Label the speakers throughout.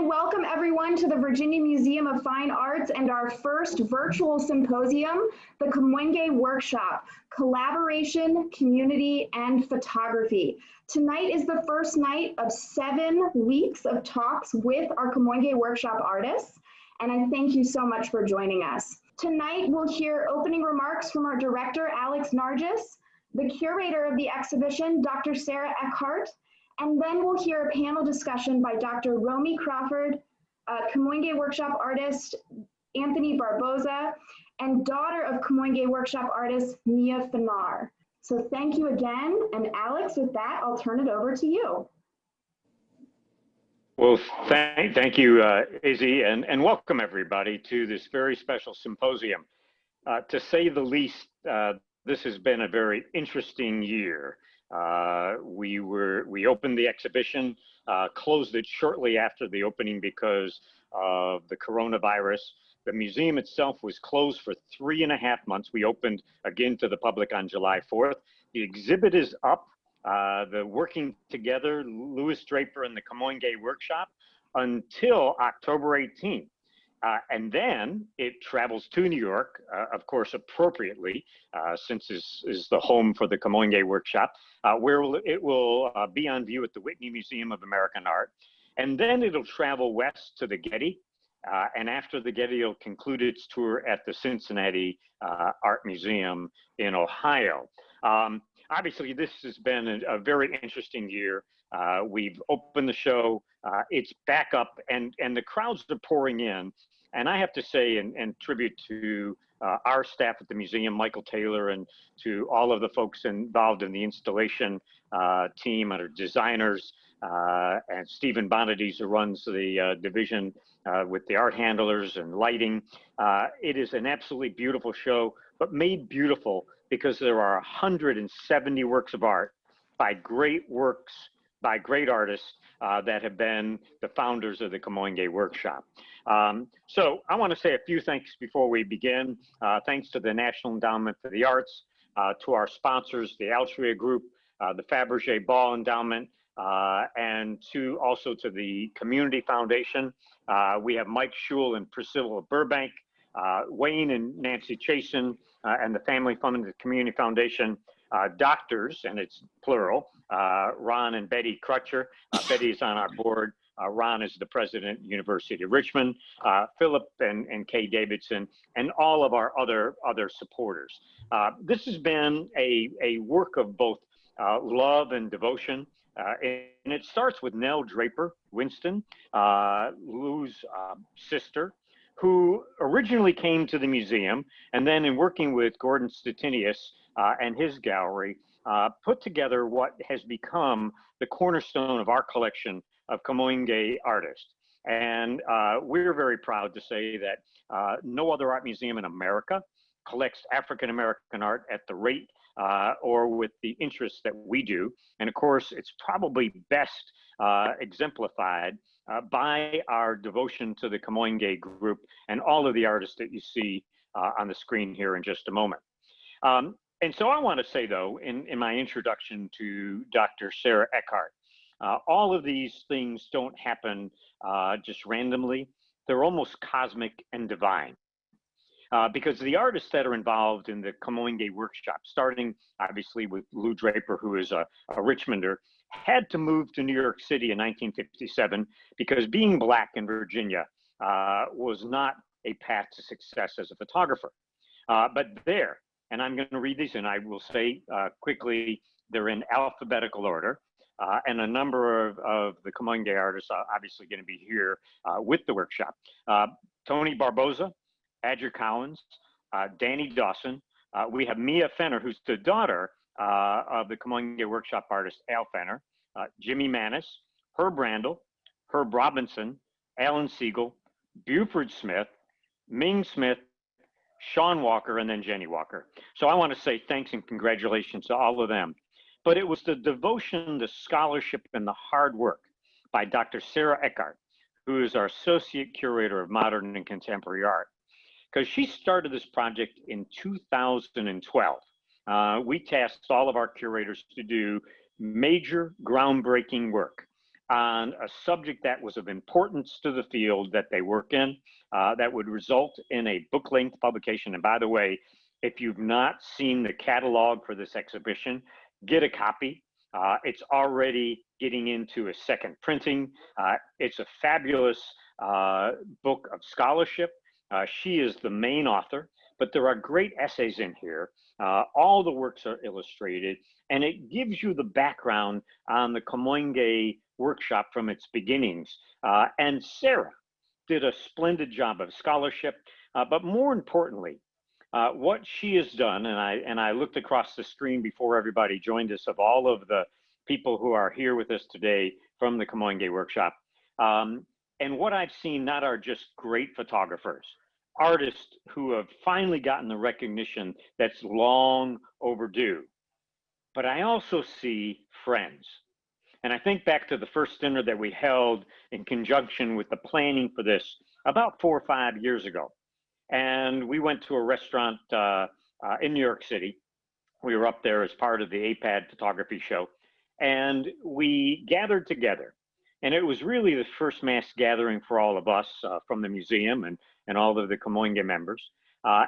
Speaker 1: Welcome everyone to the Virginia Museum of Fine Arts and our first virtual symposium, the Kamoinge Workshop, Collaboration, Community, and Photography. Tonight is the first night of 7 weeks of talks with our Kamoinge Workshop artists, and I thank you so much for joining us. Tonight we'll hear opening remarks from our director, Alex Nargis, the curator of the exhibition, Dr. Sarah Eckhart, and then we'll hear a panel discussion by Dr. Romy Crawford, Kamoinge Workshop artist Anthony Barboza, and daughter of Kamoinge Workshop artist Mia Fanar. So thank you again, and Alex, with that, I'll turn it over to you.
Speaker 2: Well, thank you, Izzy, and welcome everybody to this very special symposium. To say the least, this has been a very interesting year. We opened the exhibition, closed it shortly after the opening because of the coronavirus. The museum itself was closed for 3.5 months. We opened again to the public on July 4th. The exhibit is up. The Working Together, Louis Draper and the Kamoinge Workshop, until October 18th. And then it travels to New York, of course, appropriately, since this is the home for the Kamoinge Workshop, where it will be on view at the Whitney Museum of American Art. And then it'll travel west to the Getty. And after the Getty, it'll conclude its tour at the Cincinnati Art Museum in Ohio. Obviously, this has been a very interesting year. We've opened the show, it's back up, and the crowds are pouring in. And I have to say, and tribute to our staff at the museum, Michael Taylor, and to all of the folks involved in the installation team, and our designers, and Stephen Bonadies, who runs the division with the art handlers and lighting. It is an absolutely beautiful show, but made beautiful because there are 170 works of art by great artists that have been the founders of the Kamoinge Workshop. So I want to say a few thanks before we begin. Thanks to the National Endowment for the Arts, to our sponsors, the Altria Group, the Fabergé Ball Endowment, and also to the Community Foundation. We have Mike Schul and Priscilla Burbank, Wayne and Nancy Chasen, and the Family Fund and the Community Foundation, doctors, and it's plural, Ron and Betty Crutcher. Betty is on our board. Ron is the president, University of Richmond, Philip and Kay Davidson, and all of our other supporters. This has been a work of both love and devotion. And it starts with Nell Draper Winston, Lou's sister, who originally came to the museum, and then in working with Gordon Stettinius and his gallery, put together what has become the cornerstone of our collection of Kamoinge artists. And we're very proud to say that no other art museum in America collects African-American art at the rate or with the interest that we do. And of course, it's probably best exemplified by our devotion to the Kamoinge group and all of the artists that you see on the screen here in just a moment. And so I want to say, though, in my introduction to Dr. Sarah Eckhart, all of these things don't happen just randomly. They're almost cosmic and divine. Because the artists that are involved in the Kamoinge Workshop, starting obviously with Lou Draper, who is a Richmonder, had to move to New York City in 1957 because being Black in Virginia was not a path to success as a photographer. But there, and I'm going to read these, and I will say quickly, they're in alphabetical order. And a number of the Kamoinge artists are obviously going to be here with the workshop. Tony Barboza, Adger Collins, Danny Dawson. We have Mia Fenner, who's the daughter of the Kamoinge Workshop artist Al Fenner, Jimmy Manis, Herb Randall, Herb Robinson, Alan Siegel, Buford Smith, Ming Smith, Sean Walker, and then Jenny Walker. So I want to say thanks and congratulations to all of them. But it was the devotion, the scholarship, and the hard work by Dr. Sarah Eckhart, who is our Associate Curator of Modern and Contemporary Art, because she started this project in 2012. We tasked all of our curators to do major groundbreaking work on a subject that was of importance to the field that they work in, that would result in a book-length publication. And by the way, if you've not seen the catalog for this exhibition, get a copy. It's already getting into a second printing. It's a fabulous book of scholarship. She is the main author, but there are great essays in here. All the works are illustrated, and it gives you the background on the Kamoinge workshop from its beginnings. And Sarah did a splendid job of scholarship, but more importantly, what she has done, and I looked across the screen before everybody joined us, of all of the people who are here with us today from the Kamoinge workshop. And what I've seen not are just great photographers, artists who have finally gotten the recognition that's long overdue, but I also see friends. And I think back to the first dinner that we held in conjunction with the planning for this about 4 or 5 years ago. And we went to a restaurant in New York City. We were up there as part of the APAD photography show, and we gathered together. And it was really the first mass gathering for all of us from the museum and all of the Kamoinge members.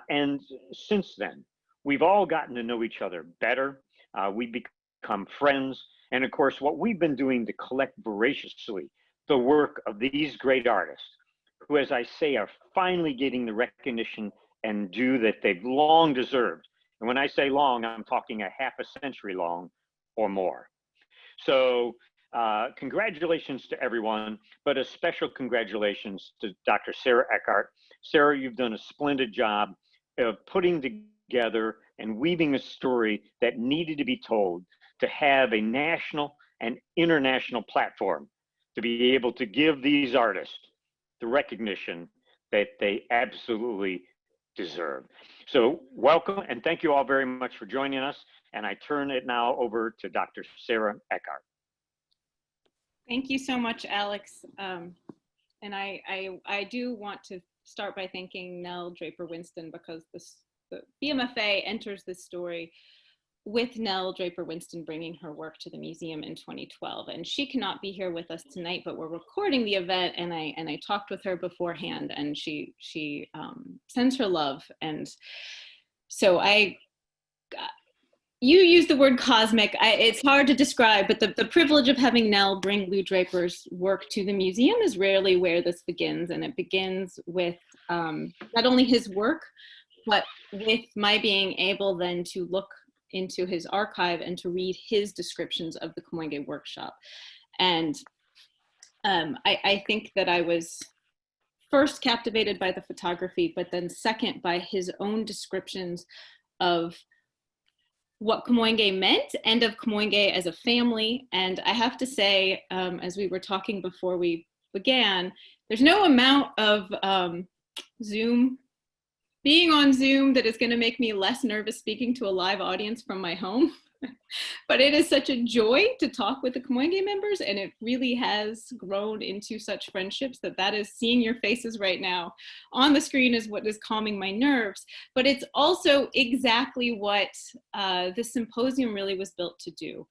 Speaker 2: And since then, we've all gotten to know each other better. We've become friends. And of course, what we've been doing to collect voraciously the work of these great artists, who, as I say, are finally getting the recognition and due that they've long deserved. And when I say long, I'm talking a half a century long or more. So congratulations to everyone, but a special congratulations to Dr. Sarah Eckhart. Sarah, you've done a splendid job of putting together and weaving a story that needed to be told to have a national and international platform to be able to give these artists the recognition that they absolutely deserve. So welcome, and thank you all very much for joining us. And I turn it now over to Dr. Sarah Eckhart.
Speaker 3: Thank you so much, Alex. And I do want to start by thanking Nell Draper Winston, because the BMFA enters this story with Nell Draper Winston bringing her work to the museum in 2012. And she cannot be here with us tonight, but we're recording the event, and I talked with her beforehand, and she sends her love. And so you use the word cosmic. It's hard to describe, but the privilege of having Nell bring Lou Draper's work to the museum is rarely where this begins. And it begins with not only his work, but with my being able then to look into his archive and to read his descriptions of the Kamoinge workshop. And I think that I was first captivated by the photography, but then second by his own descriptions of what Kamoinge meant and of Kamoinge as a family. And I have to say, as we were talking before we began, there's no amount of being on Zoom that is going to make me less nervous speaking to a live audience from my home. But it is such a joy to talk with the Kamoinge members, and it really has grown into such friendships that is seeing your faces right now on the screen is what is calming my nerves. But it's also exactly what the symposium really was built to do.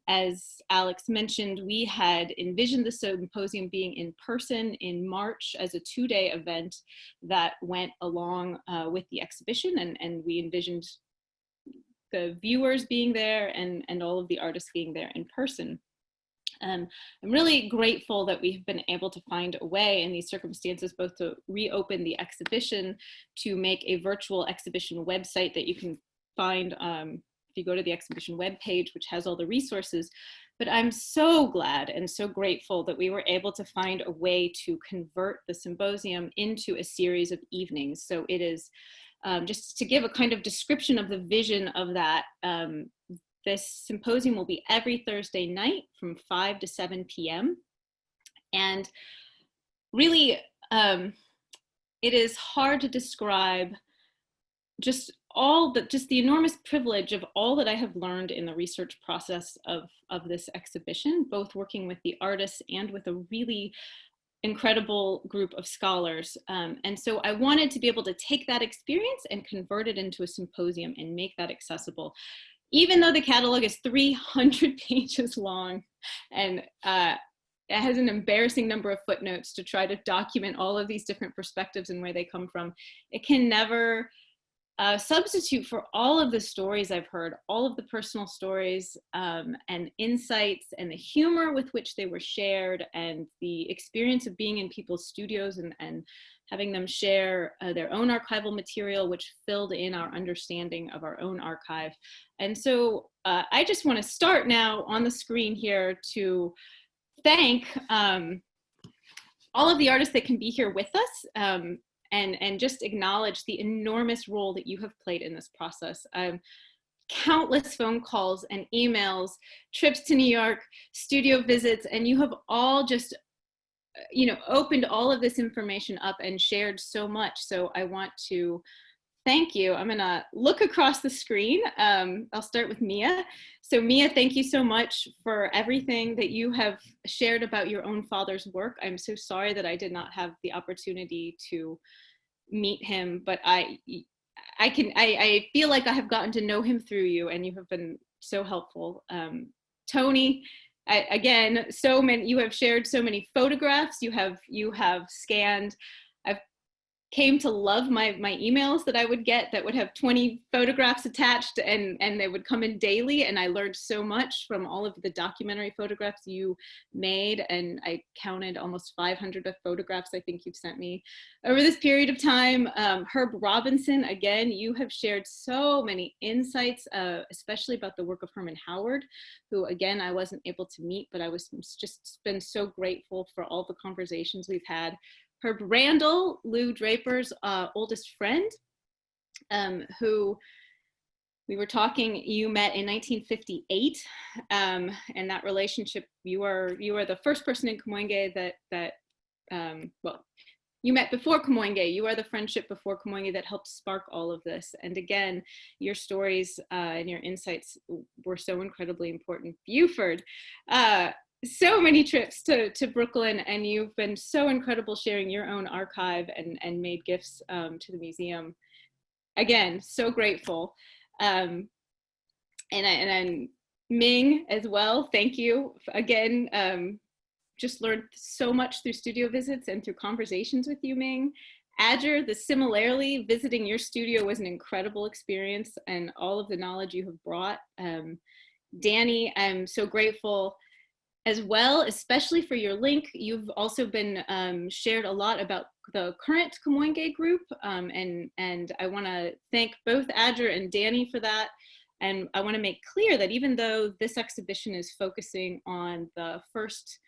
Speaker 3: As Alex mentioned, we had envisioned the symposium being in person in March as a 2-day event that went along with the exhibition, and we envisioned the viewers being there and all of the artists being there in person. I'm really grateful that we have been able to find a way in these circumstances both to reopen the exhibition, to make a virtual exhibition website that you can find if you go to the exhibition webpage, which has all the resources. But I'm so glad and so grateful that we were able to find a way to convert the symposium into a series of evenings. So it is just to give a kind of description of the vision of that, this symposium will be every Thursday night from 5 to 7 p.m. And really, it is hard to describe just the enormous privilege of all that I have learned in the research process of this exhibition, both working with the artists and with a really incredible group of scholars. And so I wanted to be able to take that experience and convert it into a symposium and make that accessible. Even though the catalog is 300 pages long, and it has an embarrassing number of footnotes to try to document all of these different perspectives and where they come from. It can never substitute for all of the stories I've heard, all of the personal stories and insights and the humor with which they were shared, and the experience of being in people's studios and having them share their own archival material, which filled in our understanding of our own archive. And so I just want to start now on the screen here to thank all of the artists that can be here with us. And just acknowledge the enormous role that you have played in this process. Countless phone calls and emails, trips to New York, studio visits, and you have all just, opened all of this information up and shared so much. So I want to thank you. I'm gonna look across the screen. I'll start with Mia. So Mia, thank you so much for everything that you have shared about your own father's work. I'm so sorry that I did not have the opportunity to meet him, but I feel like I have gotten to know him through you, and you have been so helpful. Tony, again, you have shared so many photographs. You have scanned. I've came to love my emails that I would get that would have 20 photographs attached, and they would come in daily, and I learned so much from all of the documentary photographs you made, and I counted almost 500 photographs I think you've sent me over this period of time. Herb Robinson, again, you have shared so many insights, especially about the work of Herman Howard, who again I wasn't able to meet, but I was just been so grateful for all the conversations we've had. Herb Randall, Lou Draper's oldest friend, who we were talking, you met in 1958, and that relationship, you are the first person in Kamoinge that well, you met before Kamoinge, you are the friendship before Kamoinge that helped spark all of this. And again, your stories and your insights were so incredibly important. Buford, so many trips to Brooklyn, and you've been so incredible sharing your own archive and made gifts to the museum. Again, so grateful. And Ming as well, thank you. Again, just learned so much through studio visits and through conversations with you, Ming. Adger, similarly, visiting your studio was an incredible experience, and all of the knowledge you have brought. Danny, I'm so grateful as well, especially for your link. You've also been shared a lot about the current Kamoinge group, and I want to thank both Adger and Danny for that. And I want to make clear that even though this exhibition is focusing on the first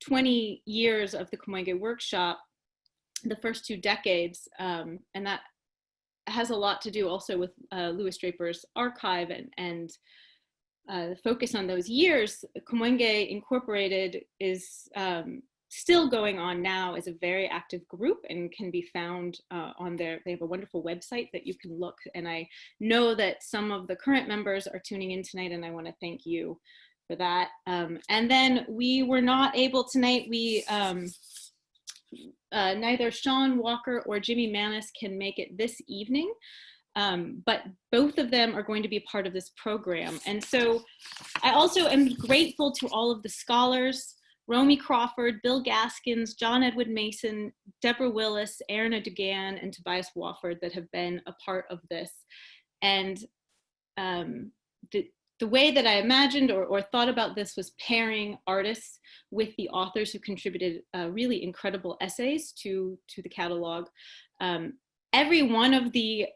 Speaker 3: 20 years of the Kamoinge workshop, the first 2 decades, and that has a lot to do also with Louis Draper's archive and the focus on those years. Kamoinge Incorporated is still going on now as a very active group and can be found on they have a wonderful website that you can look, and I know that some of the current members are tuning in tonight, and I want to thank you for that. And then we were not able tonight, neither Sean Walker or Jimmy Manis can make it this evening. But both of them are going to be part of this program. And so I also am grateful to all of the scholars, Romy Crawford, Bill Gaskins, John Edward Mason, Deborah Willis, Erna Dugan, and Tobias Wofford that have been a part of this. And the way that I imagined or thought about this was pairing artists with the authors who contributed really incredible essays to the catalog. Every one of the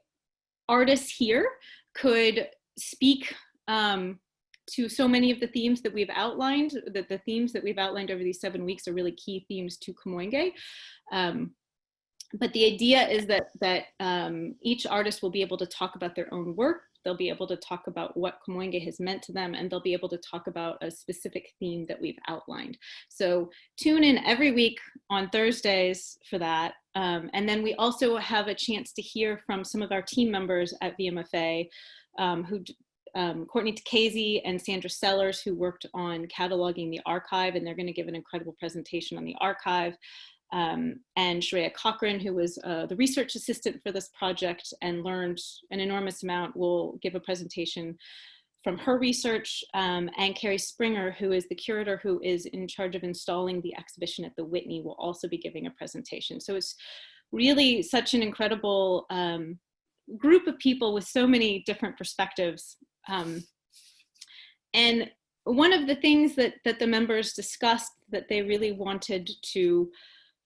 Speaker 3: artists here could speak to so many of the themes that we've outlined, that the themes that we've outlined over these 7 weeks are really key themes to Kamoinge. But the idea is that each artist will be able to talk about their own work. They'll be able to talk about what Kamoinge has meant to them, and they'll be able to talk about a specific theme that we've outlined. So tune in every week on Thursdays for that. And then we also have a chance to hear from some of our team members at VMFA, Courtney Takezi and Sandra Sellers, who worked on cataloging the archive, and they're going to give an incredible presentation on the archive. And Shreya Cochran, who was the research assistant for this project and learned an enormous amount, will give a presentation from her research, and Carrie Springer, who is the curator who is in charge of installing the exhibition at the Whitney, will also be giving a presentation. So it's really such an incredible group of people with so many different perspectives. And one of the things that the members discussed that they really wanted to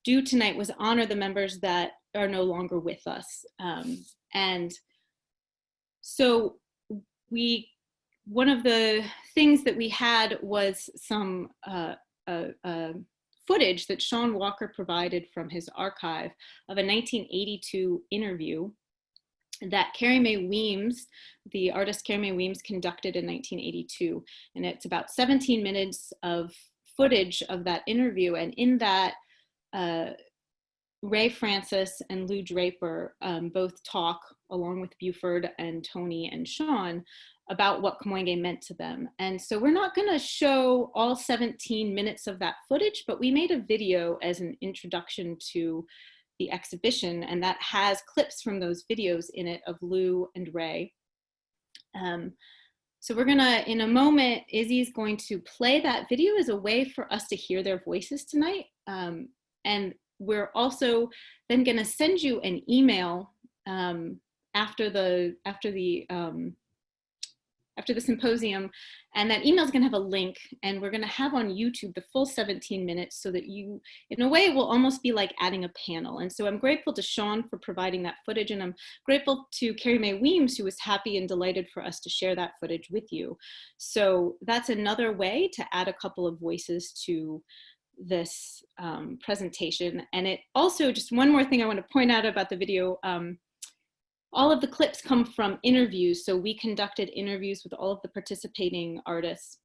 Speaker 3: do tonight was honor the members that are no longer with us. And so one of the things that we had was some footage that Sean Walker provided from his archive of a 1982 interview that Carrie Mae Weems, the artist Carrie Mae Weems, conducted in 1982. And it's about 17 minutes of footage of that interview. And in that, Ray Francis and Lou Draper both talk, along with Buford and Tony and Sean, about what Kamoinge meant to them. And so we're not gonna show all 17 minutes of that footage, but we made a video as an introduction to the exhibition, and that has clips from those videos in it of Lou and Ray. So we're gonna, in a moment, Izzy's going to play that video as a way for us to hear their voices tonight. And we're also then gonna send you an email after the symposium, and that email is going to have a link, and we're going to have on YouTube the full 17 minutes so that you, in a way, will almost be like adding a panel. And so I'm grateful to Sean for providing that footage, and I'm grateful to Carrie Mae Weems, who was happy and delighted for us to share that footage with you. So that's another way to add a couple of voices to this presentation. And it also, just one more thing I want to point out about the video, all of the clips come from interviews. So we conducted interviews with all of the participating artists,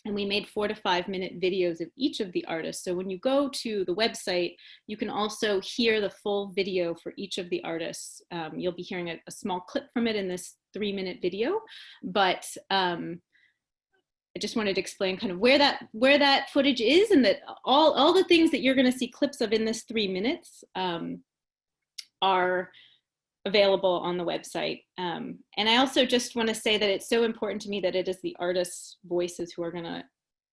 Speaker 3: and we made 4 to 5 minute videos of each of the artists. So when you go to the website, you can also hear the full video for each of the artists. You'll be hearing a small clip from it in this 3-minute video, but I just wanted to explain kind of where that footage is, and that all the things that you're gonna see clips of in this 3 minutes are available on the website. And I also just want to say that it's so important to me that it is the artists' voices who are going to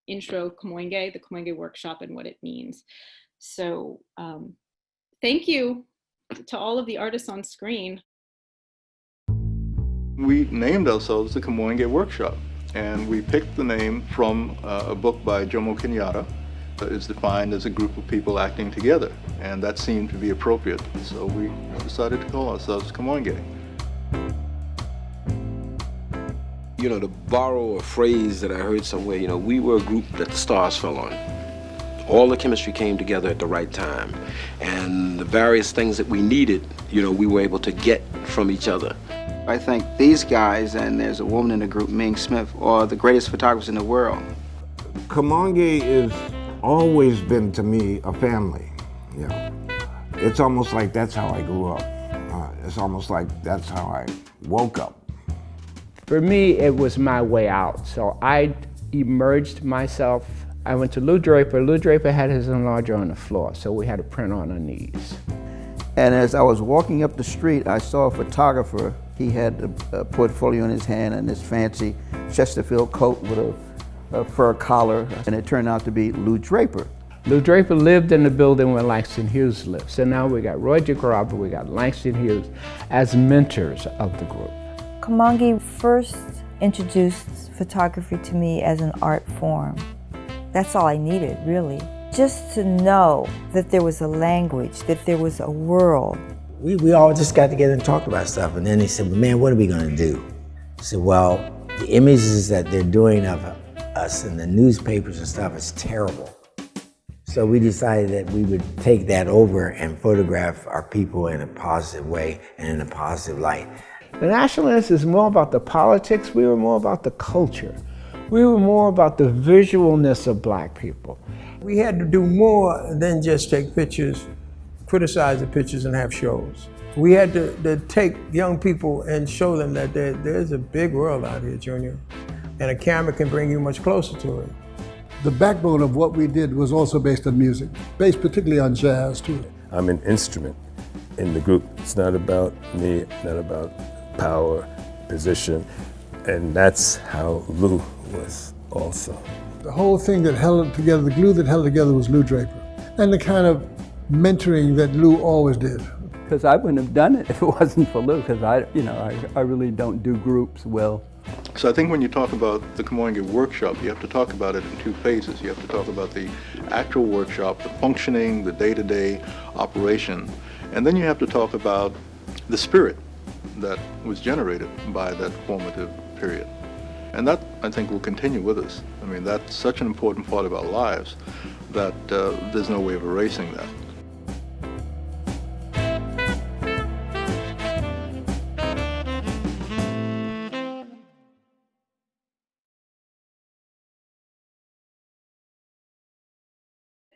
Speaker 3: intro Kamoinge, the Kamoinge workshop, and what it means. So thank you to all of the artists on screen.
Speaker 4: We named ourselves the Kamoinge Workshop, and we picked the name from a book by Jomo Kenyatta. It's defined as a group of people acting together, and that seemed to be appropriate. So we decided to call ourselves Kamoinge.
Speaker 5: You know, to borrow a phrase that I heard somewhere, you know, we were a group that the stars fell on. All the chemistry came together at the right time, and the various things that we needed, you know, we were able to get from each other.
Speaker 6: I think these guys, and there's a woman in the group, Ming Smith, are the greatest photographers in the world.
Speaker 7: Kamoinge is always been to me a family. You know, it's almost like that's how I grew up. It's almost like that's how I woke up.
Speaker 8: For me, it was my way out. So I emerged myself. I went to Lou Draper. Lou Draper had his enlarger on the floor, so we had to print on our knees.
Speaker 6: And as I was walking up the street, I saw a photographer. He had a portfolio in his hand and this fancy Chesterfield coat with a fur collar, and it turned out to be Lou Draper.
Speaker 8: Lou Draper lived in the building where Langston Hughes lived. So now we got Roy DeGrava, we got Langston Hughes as mentors of the group.
Speaker 9: Kamoinge first introduced photography to me as an art form. That's all I needed, really. Just to know that there was a language, that there was a world.
Speaker 10: We all just got together and talked about stuff, and then they said, man, what are we gonna do? I said, well, the images that they're doing of us in the newspapers and stuff is terrible. So we decided that we would take that over and photograph our people in a positive way and in a positive light.
Speaker 8: The Nationalists is more about the politics, we were more about the culture. We were more about the visualness of Black people.
Speaker 11: We had to do more than just take pictures, criticize the pictures and have shows. We had to take young people and show them that there's a big world out here, Junior, and a camera can bring you much closer to it.
Speaker 12: The backbone of what we did was also based on music, based particularly on jazz too.
Speaker 13: I'm an instrument in the group. It's not about me, not about power, position. And that's how Lou was also.
Speaker 12: The whole thing that held it together, the glue that held it together was Lou Draper. And the kind of mentoring that Lou always did.
Speaker 14: Because I wouldn't have done it if it wasn't for Lou, because I really don't do groups well.
Speaker 4: So I think when you talk about the Kamoinge workshop, you have to talk about it in two phases. You have to talk about the actual workshop, the functioning, the day-to-day operation, and then you have to talk about the spirit that was generated by that formative period. And that, I think, will continue with us. I mean, that's such an important part of our lives that there's no way of erasing that.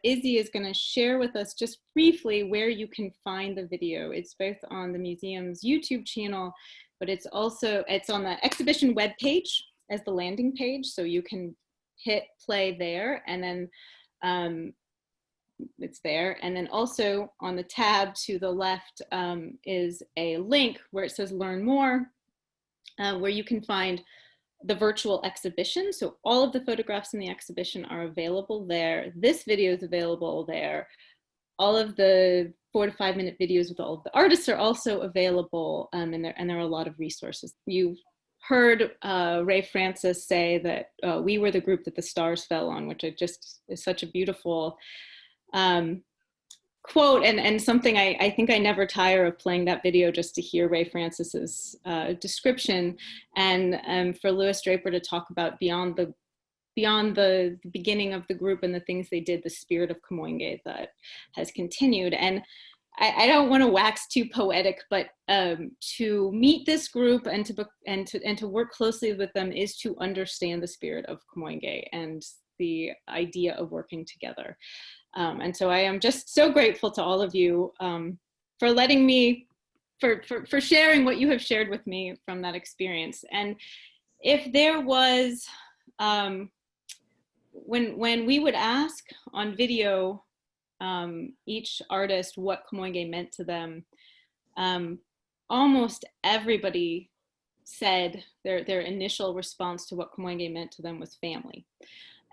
Speaker 3: Izzy is going to share with us just briefly where you can find the video. It's both on the museum's YouTube channel, but it's on the exhibition webpage as the landing page, so you can hit play there, and then it's there. And then also on the tab to the left is a link where it says Learn More, where you can find the virtual exhibition. So all of the photographs in the exhibition are available there. This video is available there. All of the 4 to 5 minute videos with all of the artists are also available, and there are a lot of resources. You heard Ray Francis say that we were the group that the stars fell on, which just is such a beautiful quote, and something I think I never tire of playing that video just to hear Ray Francis's description, and for Louis Draper to talk about beyond the beginning of the group and the things they did, the spirit of Kamoinge that has continued. And I don't want to wax too poetic, but to meet this group and to work closely with them is to understand the spirit of Kamoinge and the idea of working together. And so I am just so grateful to all of you for letting me, for sharing what you have shared with me from that experience. And if there was, when we would ask on video each artist what Kamoinge meant to them, almost everybody said their initial response to what Kamoinge meant to them was family.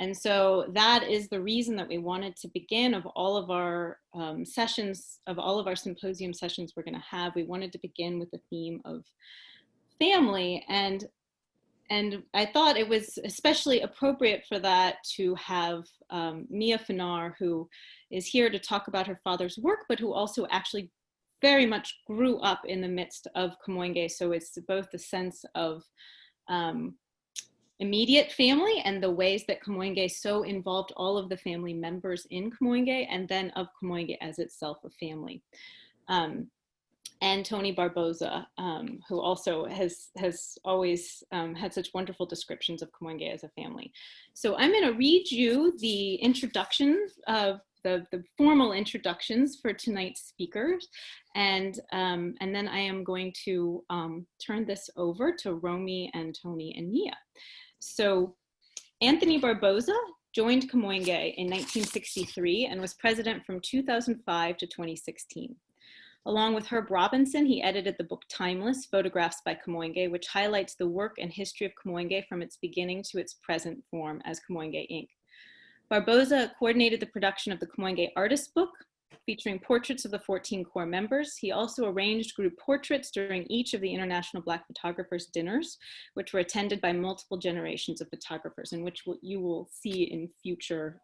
Speaker 3: And so that is the reason that we wanted to begin of all of our sessions, of all of our symposium sessions we're going to have. We wanted to begin with the theme of family. And I thought it was especially appropriate for that to have Mia Fanar, who is here to talk about her father's work, but who also actually very much grew up in the midst of Kamoinge. So it's both the sense of immediate family and the ways that Kamoinge so involved all of the family members in Kamoinge, and then of Kamoinge as itself a family. And Tony Barboza, who also has always had such wonderful descriptions of Kamoinge as a family. So I'm going to read you the introductions of the formal introductions for tonight's speakers, and then I am going to turn this over to Romy and Tony and Mia. So Anthony Barboza joined Kamoinge in 1963 and was president from 2005 to 2016. Along with Herb Robinson, he edited the book Timeless, Photographs by Kamoinge, which highlights the work and history of Kamoinge from its beginning to its present form as Kamoinge Inc. Barboza coordinated the production of the Kamoinge Artist Book, featuring portraits of the 14 core members. He also arranged group portraits during each of the International Black Photographers dinners, which were attended by multiple generations of photographers, and which you will see in future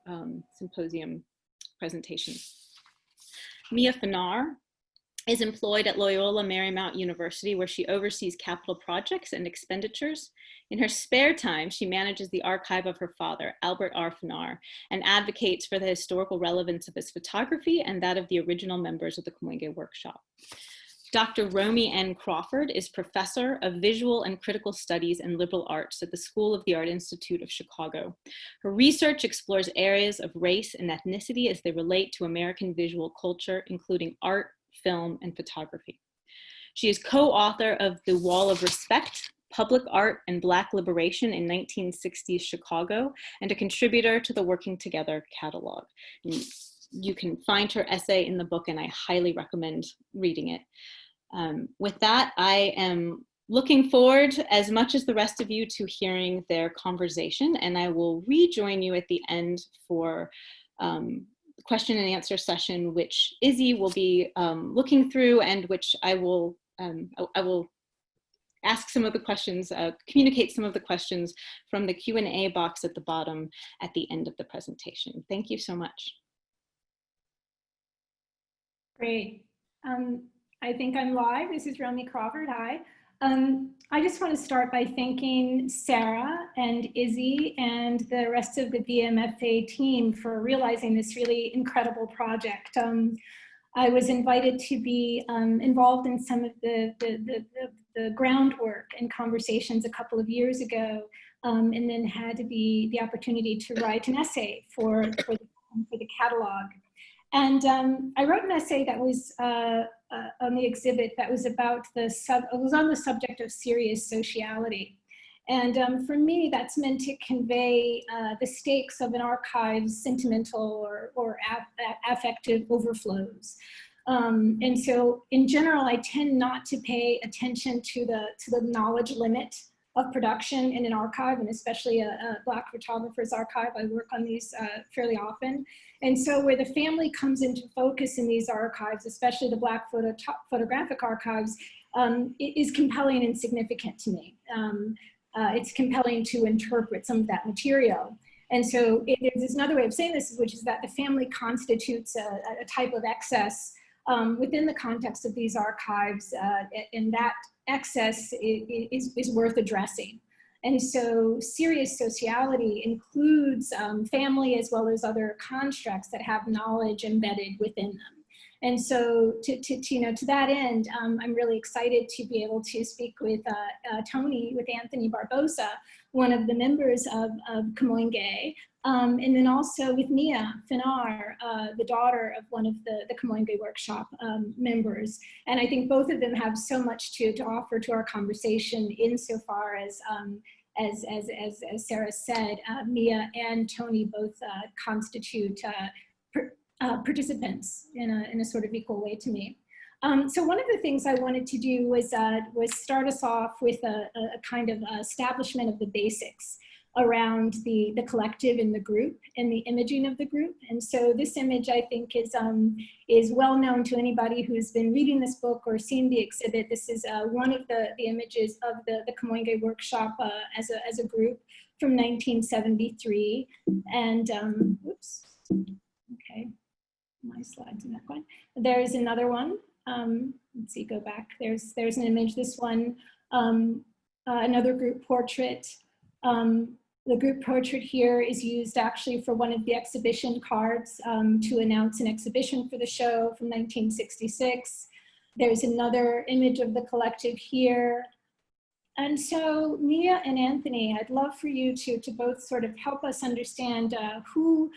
Speaker 3: symposium presentations. Mia Fanar is employed at Loyola Marymount University, where she oversees capital projects and expenditures. In her spare time, she manages the archive of her father, Albert R. Fanar, and advocates for the historical relevance of his photography and that of the original members of the Kamoinge workshop. Dr. Romy N. Crawford is professor of visual and critical studies and liberal arts at the School of the Art Institute of Chicago. Her research explores areas of race and ethnicity as they relate to American visual culture, including art, film, and photography. She is co-author of The Wall of Respect, Public Art and Black Liberation in 1960s Chicago, and a contributor to the Working Together catalog. And you can find her essay in the book, and I highly recommend reading it. With that, I am looking forward as much as the rest of you to hearing their conversation, and I will rejoin you at the end for question and answer session, which Izzy will be looking through, and which I will ask some of the questions, communicate some of the questions from the Q&A box at the bottom at the end of the presentation. Thank you so much.
Speaker 15: Great. I think I'm live. This is Romy Crawford. Hi. I just want to start by thanking Sarah and Izzy and the rest of the BMFA team for realizing this really incredible project. I was invited to be involved in some of the groundwork and conversations a couple of years ago, and then had the opportunity to write an essay for the catalog. And I wrote an essay that was on the exhibit that was about it was on the subject of serious sociality. And for me, that's meant to convey the stakes of an archive's sentimental or affective overflows. And so in general, I tend not to pay attention to the knowledge limit of production in an archive, and especially a Black photographer's archive. I work on these fairly often. And so where the family comes into focus in these archives, especially the Black photographic archives, is compelling and significant to me. It's compelling to interpret some of that material. And so there's another way of saying this, which is that the family constitutes a type of excess within the context of these archives, and that excess is worth addressing. And so serious sociality includes family as well as other constructs that have knowledge embedded within them. And so to that end, I'm really excited to be able to speak with with Anthony Barbosa, one of the members of Kamoinge, and then also with Mia Finar, the daughter of one of the Kamoinge workshop members. And I think both of them have so much to offer to our conversation insofar as Sarah said, Mia and Tony both constitute participants in a sort of equal way to me. So one of the things I wanted to do was start us off with a kind of establishment of the basics around the collective and the group and the imaging of the group. And so this image, I think, is well known to anybody who's been reading this book or seen the exhibit. This is one of the images of the Kamoinge workshop as a group from 1973. And whoops, okay, my slides are not going. There's another one. Let's see, go back. There's an image. This one, another group portrait. The group portrait here is used actually for one of the exhibition cards to announce an exhibition for the show from 1966. There's another image of the collective here. And so Mia and Anthony, I'd love for you to both sort of help us understand who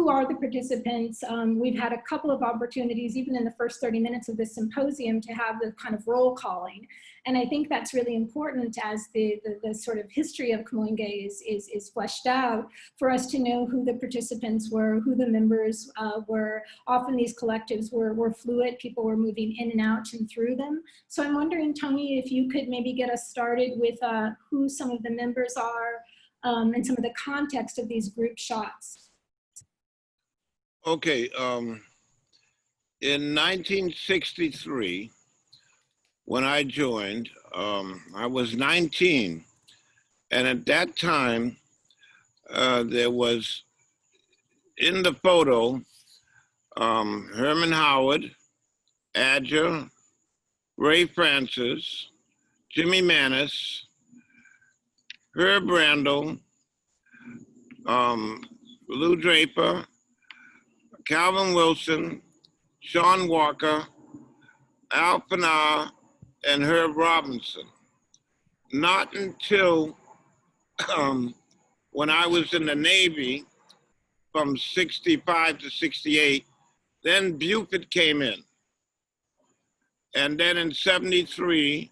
Speaker 15: are the participants. We've had a couple of opportunities, even in the first 30 minutes of this symposium, to have the kind of roll calling. And I think that's really important as the sort of history of Kamoinge is fleshed out, for us to know who the participants were, who the members were. Often these collectives were fluid, people were moving in and out and through them. So I'm wondering, Tony, if you could maybe get us started with who some of the members are and some of the context of these group shots.
Speaker 16: Okay, in 1963, when I joined, I was 19. And at that time, there was, in the photo, Herman Howard, Adger, Ray Francis, Jimmy Manis, Herb Randall, Lou Draper, Calvin Wilson, Sean Walker, Al Fanar, and Herb Robinson. Not until when I was in the Navy from 65 to 68, then Buford came in. And then in 73,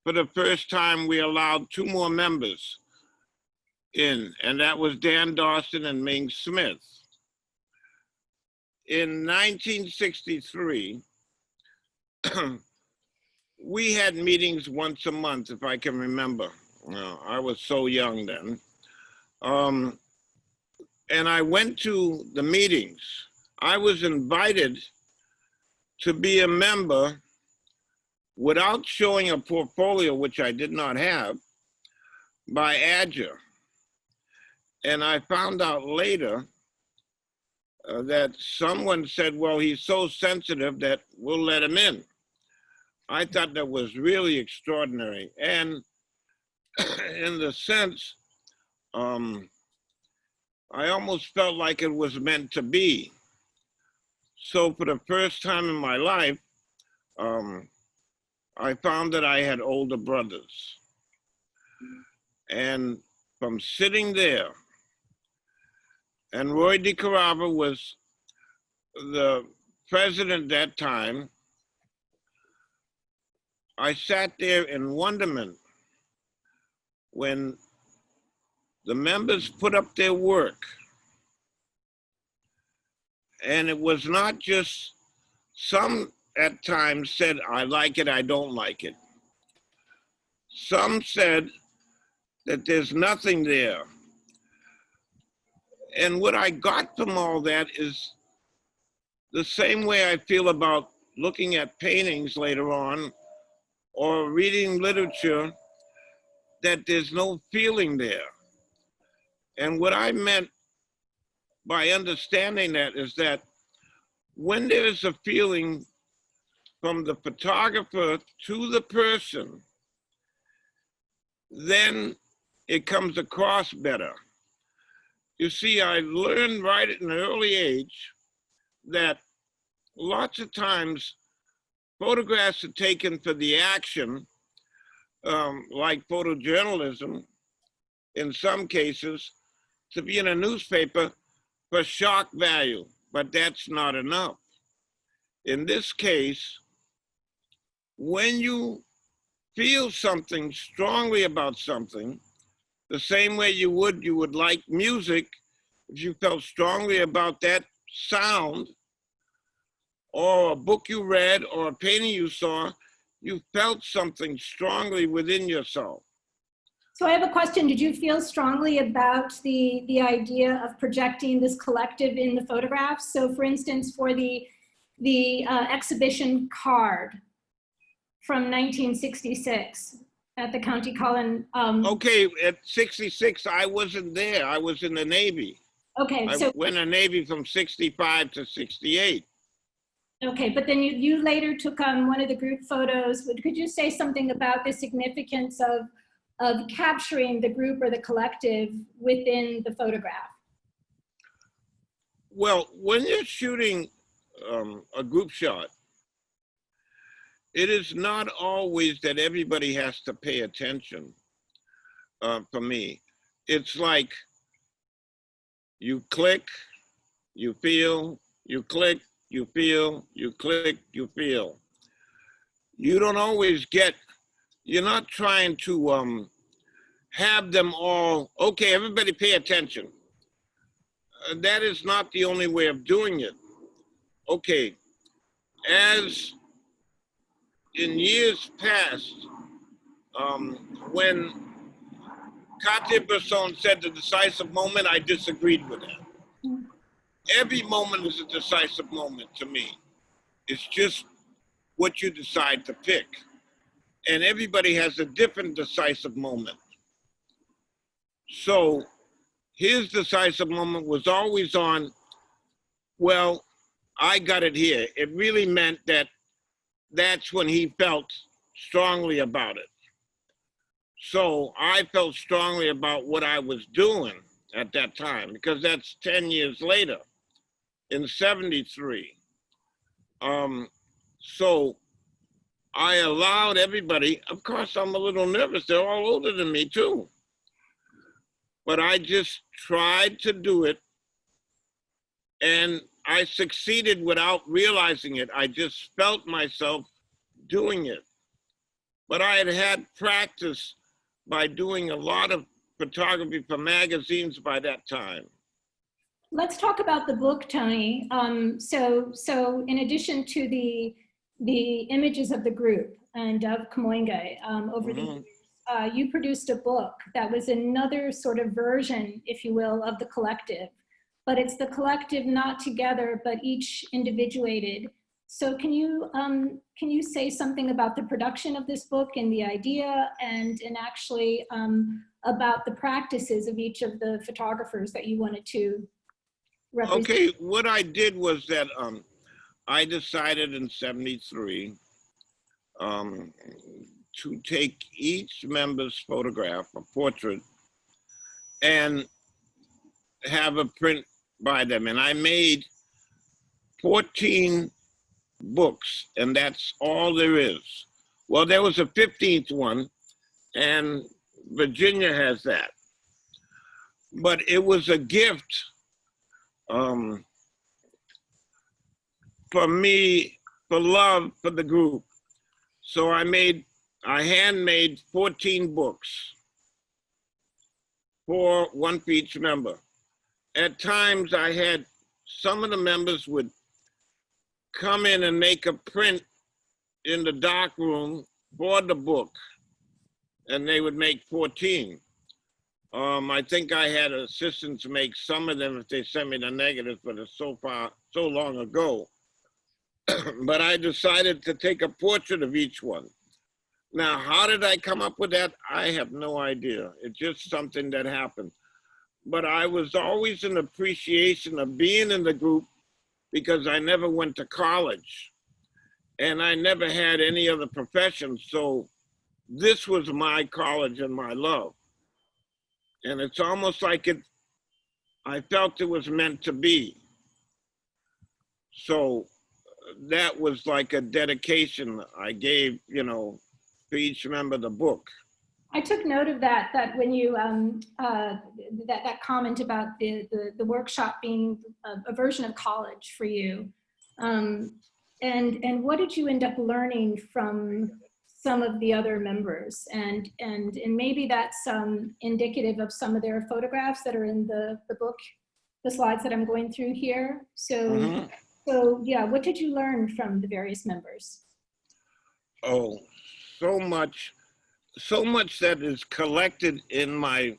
Speaker 16: for the first time, we allowed 2 more members in, and that was Dan Dawson and Ming Smith. In 1963, we had meetings once a month, if I can remember. I was so young then. And I went to the meetings. I was invited to be a member without showing a portfolio, which I did not have, by Adger. And I found out later that someone said, well, he's so sensitive that we'll let him in. I thought that was really extraordinary. And in the sense, I almost felt like it was meant to be. So for the first time in my life, I found that I had older brothers. And from sitting there, and Roy DeCarava was the president that time, I sat there in wonderment when the members put up their work. And it was not just, some at times said, I like it, I don't like it. Some said that there's nothing there. And what I got from all that is the same way I feel about looking at paintings later on or reading literature, that there's no feeling there. And what I meant by understanding that is that when there's a feeling from the photographer to the person, then it comes across better. You see, I learned right at an early age that lots of times photographs are taken for the action, like photojournalism, in some cases, to be in a newspaper for shock value, but that's not enough. In this case, when you feel something strongly about something, the same way you would like music, if you felt strongly about that sound, or a book you read, or a painting you saw, you felt something strongly within yourself.
Speaker 15: So I have a question. Did you feel strongly about the idea of projecting this collective in the photographs? So for instance, for the exhibition card from 1966 at the County Collin.
Speaker 16: Okay, at 66, I wasn't there. I was in the Navy.
Speaker 15: Okay, so
Speaker 16: I went in the Navy from 65 to 68.
Speaker 15: Okay, but then you later took one of the group photos. Could you say something about the significance of capturing the group or the collective within the photograph?
Speaker 16: Well, when you're shooting a group shot, it is not always that everybody has to pay attention. For me, it's like you click, you feel, you click, you feel, you click, you feel. You don't always get, you're not trying to have them all, okay, everybody pay attention. That is not the only way of doing it. Okay, as in years past, when Cartier-Bresson said the decisive moment, I disagreed with that. Every moment is a decisive moment to me. It's just what you decide to pick. And everybody has a different decisive moment. So his decisive moment was always on, well, I got it here. It really meant that that's when he felt strongly about it. So I felt strongly about what I was doing at that time, because that's 10 years later, in 73. So I allowed everybody, of course I'm a little nervous, they're all older than me too. But I just tried to do it, and I succeeded without realizing it. I just felt myself doing it. But I had practice by doing a lot of photography for magazines by that time.
Speaker 15: Let's talk about the book, Tony. So in addition to the images of the group, and of Kamoinge over the years. You produced a book that was another sort of version, if you will, of the collective. But it's the collective not together, but each individuated. So can you say something about the production of this book and the idea and actually about the practices of each of the photographers that you wanted to represent?
Speaker 16: Okay, what I did was that I decided in '73 to take each member's photograph, a portrait, and have a print by them. And I made 14 books, and that's all there is. Well, there was a 15th one, and Virginia has that. But it was a gift for me, for love for the group. So I handmade 14 books, one for each member. At times I had some of the members would come in and make a print in the dark room for the book, and they would make 14. I think I had assistants make some of them if they sent me the negatives, but it's so long ago. But I decided to take a portrait of each one. Now, how did I come up with that? I have no idea. It's just something that happened. But I was always in appreciation of being in the group because I never went to college and I never had any other profession. So this was my college and my love. And it's almost like I felt it was meant to be. So that was like a dedication I gave, for each member of the book.
Speaker 15: I took note of that when you, that comment about the workshop being a version of college for you. And what did you end up learning from some of the other members? And maybe that's indicative of some of their photographs that are in the book, the slides that I'm going through here. So, So yeah, what did you learn from the various members?
Speaker 16: Oh, so much that is collected in my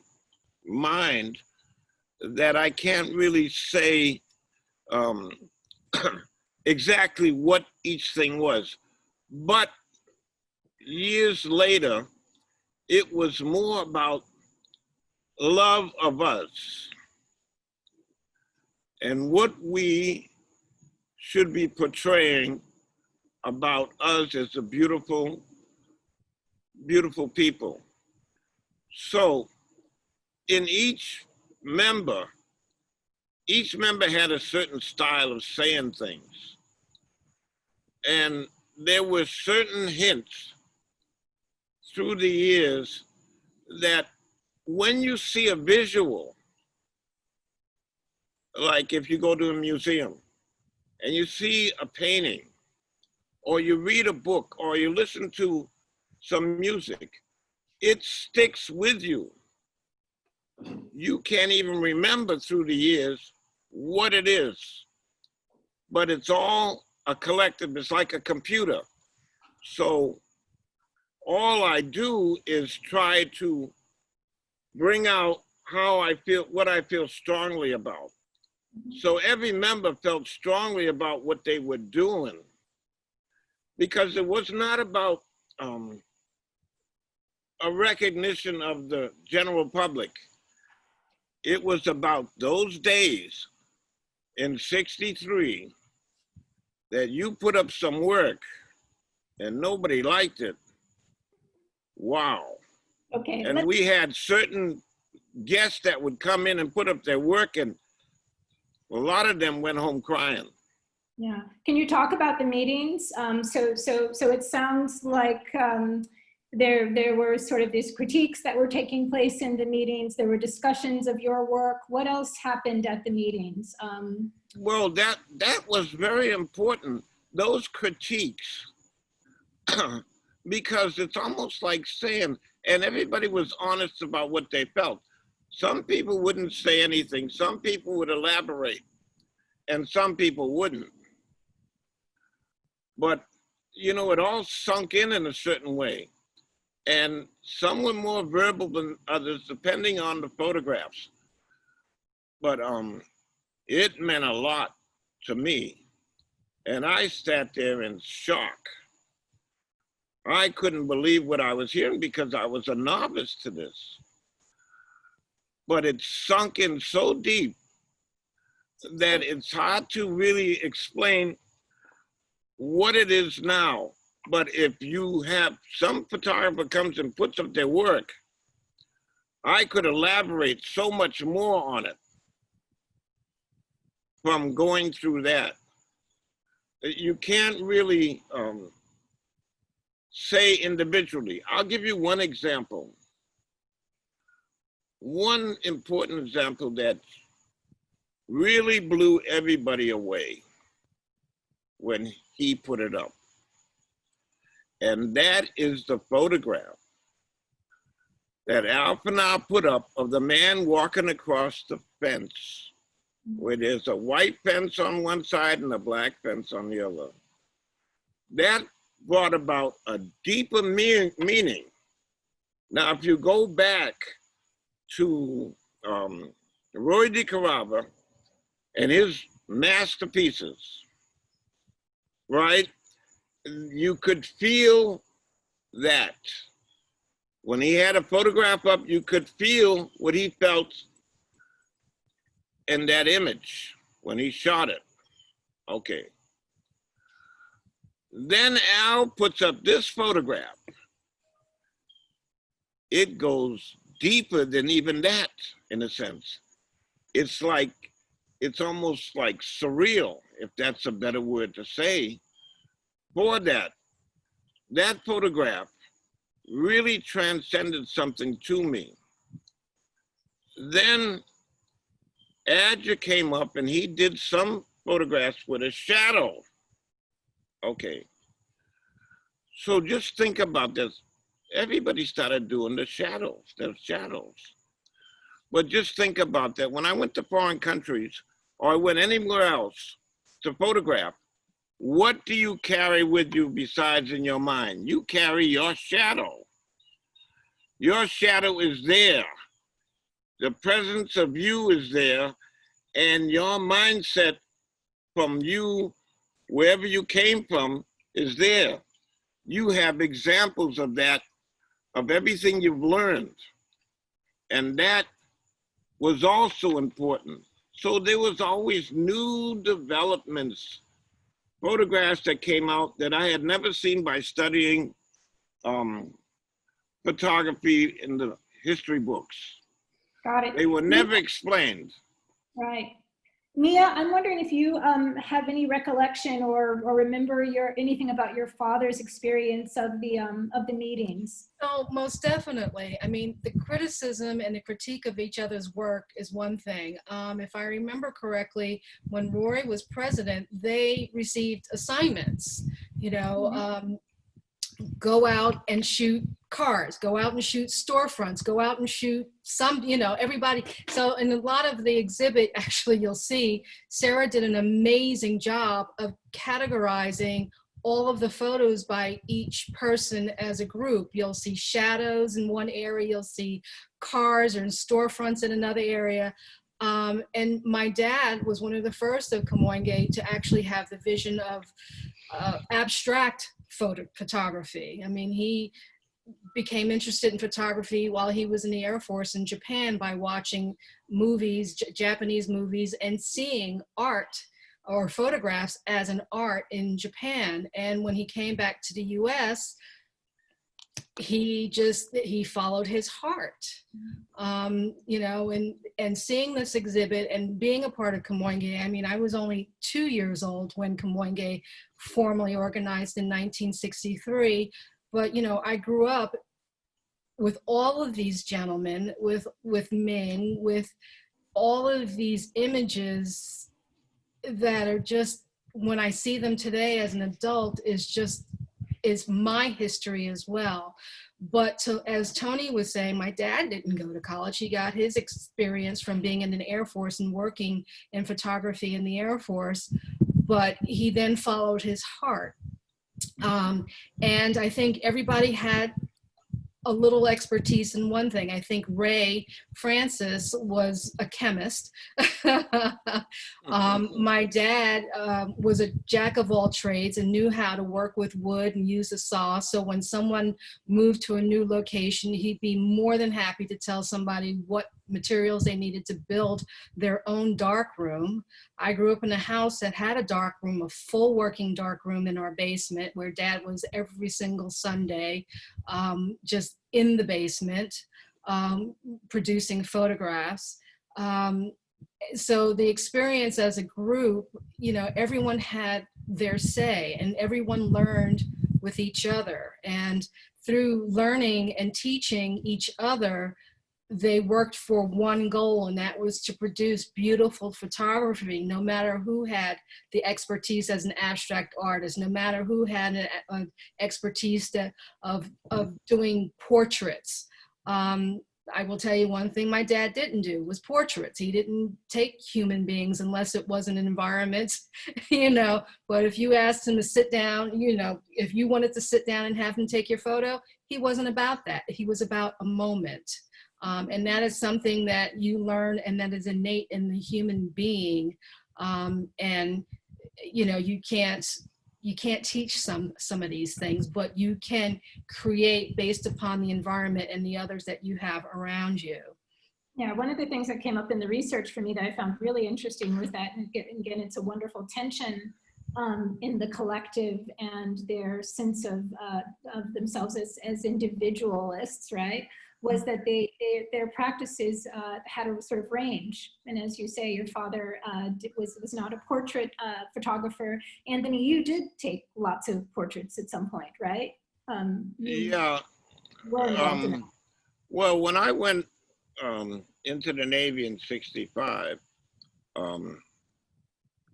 Speaker 16: mind that I can't really say exactly what each thing was. But years later, it was more about love of us and what we should be portraying about us as a beautiful, beautiful people. So in each member had a certain style of saying things. And there were certain hints through the years that when you see a visual, like if you go to a museum and you see a painting, or you read a book, or you listen to some music, it sticks with you. You can't even remember through the years what it is, but it's all a collective. It's like a computer. So all I do is try to bring out how I feel, what I feel strongly about. So every member felt strongly about what they were doing, because it was not about a recognition of the general public. It was about those days in '63 that you put up some work and nobody liked it. Wow.
Speaker 15: Okay.
Speaker 16: And we had certain guests that would come in and put up their work, and a lot of them went home crying.
Speaker 15: Yeah. Can you talk about the meetings? So it sounds like there were sort of these critiques that were taking place in the meetings. There were discussions of your work. What else happened at the meetings?
Speaker 16: Well, that was very important, those critiques, because it's almost like saying, and everybody was honest about what they felt. Some people wouldn't say anything. Some people would elaborate, and some people wouldn't. But you know, it all sunk in a certain way. And some were more verbal than others, depending on the photographs. But it meant a lot to me. And I sat there in shock. I couldn't believe what I was hearing because I was a novice to this. But it sunk in so deep that it's hard to really explain what it is now. But if you have some photographer comes and puts up their work, I could elaborate so much more on it from going through that. You can't really say individually. I'll give you one example. One important example that really blew everybody away when he put it up. And that is the photograph that Alphenau put up of the man walking across the fence, where there's a white fence on one side and a black fence on the other. That brought about a deeper meaning. Now, if you go back to Roy DeCarava and his masterpieces, right? You could feel that. When he had a photograph up, you could feel what he felt in that image when he shot it. Okay. Then Al puts up this photograph. It goes deeper than even that, in a sense. It's like, it's almost like surreal, if that's a better word to say, for that. That photograph really transcended something to me. Then Adja came up and he did some photographs with a shadow. Okay. So just think about this. Everybody started doing the shadows. But just think about that. When I went to foreign countries or I went anywhere else to photograph, what do you carry with you besides in your mind? You carry your shadow. Your shadow is there. The presence of you is there, and your mindset from you, wherever you came from, is there. You have examples of that, of everything you've learned. And that was also important. So there was always new developments, photographs that came out that I had never seen by studying photography in the history books.
Speaker 15: Got it.
Speaker 16: They were never explained.
Speaker 15: Right. Mia, I'm wondering if you have any recollection or remember anything about your father's experience of the meetings.
Speaker 17: Oh, most definitely. I mean, the criticism and the critique of each other's work is one thing. If I remember correctly, when Roy was president, they received assignments, you know, go out and shoot cars, go out and shoot storefronts, go out and shoot some, you know, everybody. So in a lot of the exhibit, actually, you'll see Sarah did an amazing job of categorizing all of the photos by each person as a group. You'll see shadows in one area, you'll see cars or storefronts in another area. And my dad was one of the first of Kamoinge to actually have the vision of abstract photography. I mean, he became interested in photography while he was in the Air Force in Japan by watching movies, Japanese movies, and seeing art or photographs as an art in Japan. And when he came back to the US, he followed his heart, you know, and seeing this exhibit and being a part of Kamoinge. I mean, I was only 2 years old when Kamoinge formally organized in 1963, but, you know, I grew up with all of these gentlemen, with Ming, with all of these images that are just, when I see them today as an adult, is my history as well. But as Tony was saying, my dad didn't go to college. He got his experience from being in the Air Force and working in photography in the Air Force, but he then followed his heart. And I think everybody had a little expertise in one thing. I think Ray Francis was a chemist. My dad was a jack of all trades and knew how to work with wood and use a saw. So when someone moved to a new location, he'd be more than happy to tell somebody what materials they needed to build their own dark room. I grew up in a house that had a dark room, a full working dark room in our basement, where Dad was every single Sunday, just in the basement, producing photographs. So the experience as a group, you know, everyone had their say and everyone learned with each other. And through learning and teaching each other, they worked for one goal, and that was to produce beautiful photography, no matter who had the expertise as an abstract artist, no matter who had an expertise of doing portraits. I will tell you one thing my dad didn't do was portraits. He didn't take human beings unless it was an environment, you know, but if you asked him to sit down, you know, if you wanted to sit down and have him take your photo, he wasn't about that. He was about a moment. And that is something that you learn, and that is innate in the human being. And, you know, you can't teach some of these things, but you can create based upon the environment and the others that you have around you.
Speaker 15: Yeah, one of the things that came up in the research for me that I found really interesting was that, and again, it's a wonderful tension in the collective and their sense of themselves as individualists, right? Was that their practices had a sort of range. And as you say, your father was not a portrait photographer. Anthony, you did take lots of portraits at some point, right?
Speaker 16: Yeah.
Speaker 15: Well,
Speaker 16: when I went into the Navy in '65,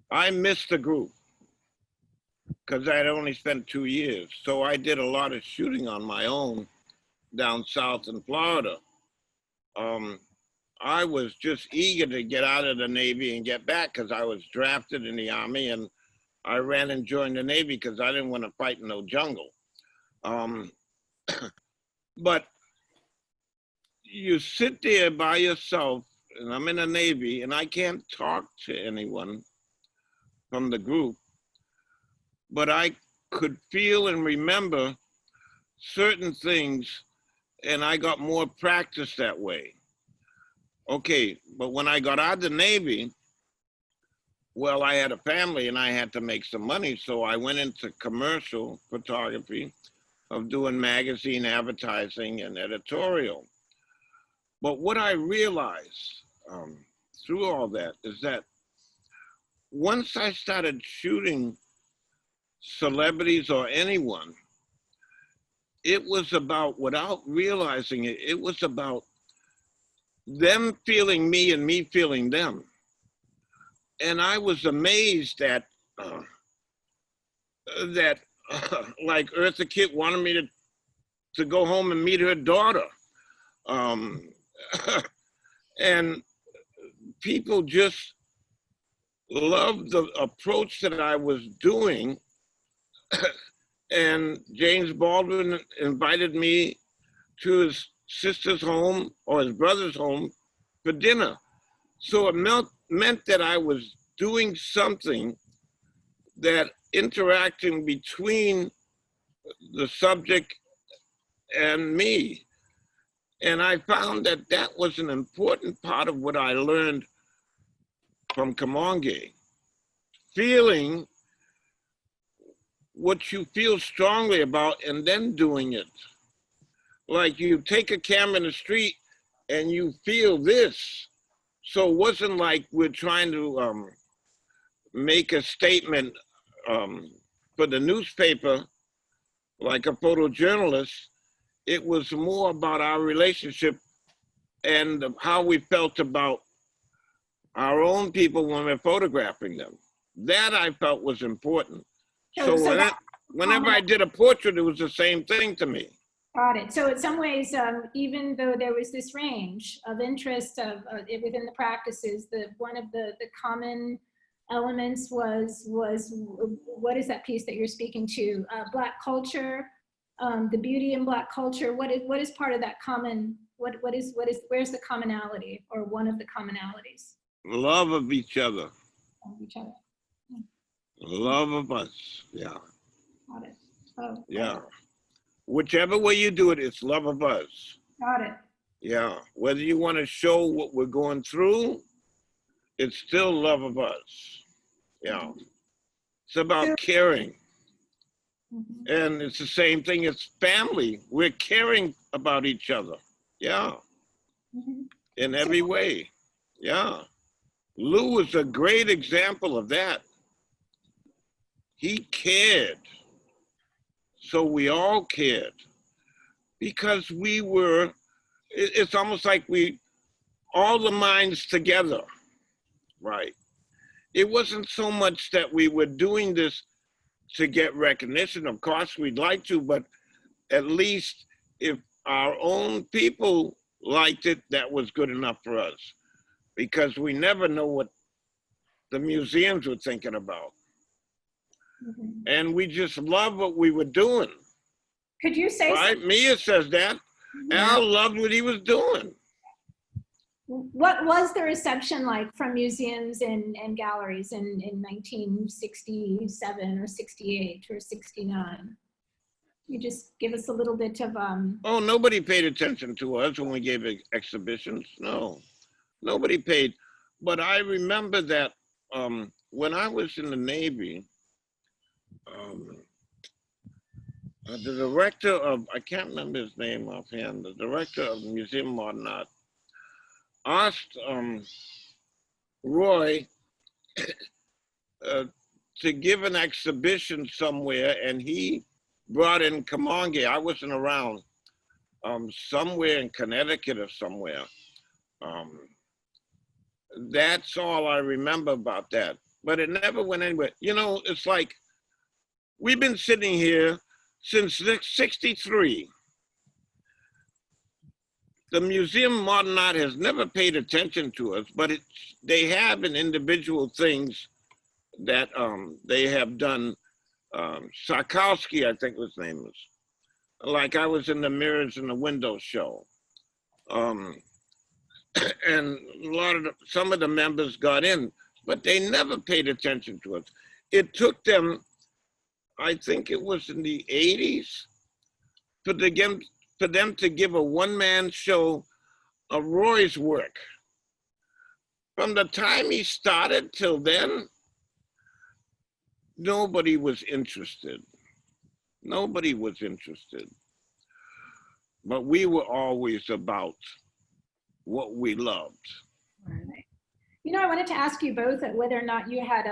Speaker 16: I missed the group because I had only spent 2 years. So I did a lot of shooting on my own down south in Florida. I was just eager to get out of the Navy and get back because I was drafted in the Army, and I ran and joined the Navy because I didn't want to fight in no jungle. But you sit there by yourself, and I'm in the Navy, and I can't talk to anyone from the group, but I could feel and remember certain things, and I got more practice that way. Okay, but when I got out of the Navy, well, I had a family and I had to make some money, so I went into commercial photography of doing magazine advertising and editorial. But what I realized through all that is that once I started shooting celebrities or anyone, it was about, without realizing it, it was about them feeling me and me feeling them. And I was amazed that, like Eartha Kitt wanted me to go home and meet her daughter. And people just loved the approach that I was doing. And James Baldwin invited me to his sister's home or his brother's home for dinner. So it meant that I was doing something that interacting between the subject and me. And I found that that was an important part of what I learned from Kamoinge. Feeling what you feel strongly about and then doing it. Like you take a camera in the street and you feel this. So it wasn't like we're trying to make a statement for the newspaper, like a photojournalist. It was more about our relationship and how we felt about our own people when we're photographing them. That I felt was important. So whenever I did a portrait, it was the same thing to me.
Speaker 15: Got it. So in some ways, even though there was this range of interest of within the practices, one of the common elements was what is that piece that you're speaking to? Black culture, the beauty in Black culture. What is part of that common? Where's the commonality, or one of the commonalities?
Speaker 16: Love of each other.
Speaker 15: Of each other.
Speaker 16: Love of us. Yeah.
Speaker 15: Got it. Oh,
Speaker 16: yeah. Whichever way you do it, it's love of us.
Speaker 15: Got it.
Speaker 16: Yeah. Whether you want to show what we're going through, it's still love of us. Yeah. It's about caring. And it's the same thing as family. We're caring about each other. Yeah. In every way. Yeah. Lou was a great example of that. He cared. So we all cared. Because we were, it's almost like all the minds together, right? It wasn't so much that we were doing this to get recognition. Of course, we'd like to, but at least if our own people liked it, that was good enough for us. Because we never know what the museums were thinking about. And we just love what we were doing.
Speaker 15: Could you say
Speaker 16: right? Mia says that.
Speaker 15: Yeah.
Speaker 16: Al loved what he was doing.
Speaker 15: What was the reception like from museums and galleries in 1967 or 68 or 69? You just give us a little bit of
Speaker 16: Oh, nobody paid attention to us when we gave exhibitions. No, nobody paid. But I remember that when I was in the Navy, the director of, I can't remember his name offhand, the director of Museum Modern Art asked Roy to give an exhibition somewhere, and he brought in Kamoinge. I wasn't around, somewhere in Connecticut or somewhere. That's all I remember about that, but it never went anywhere. You know, it's like, we've been sitting here since 63. The Museum of Modern Art has never paid attention to us, but they have in individual things that they have done. Sarkowski, I think his name was. Like I was in the Mirrors in the Window show. And some of the members got in, but they never paid attention to us. It took them, I think it was in the 80s, for them to give a one-man show of Roy's work. From the time he started till then, nobody was interested. Nobody was interested. But we were always about what we loved.
Speaker 15: Right. You know, I wanted to ask you both whether or not you had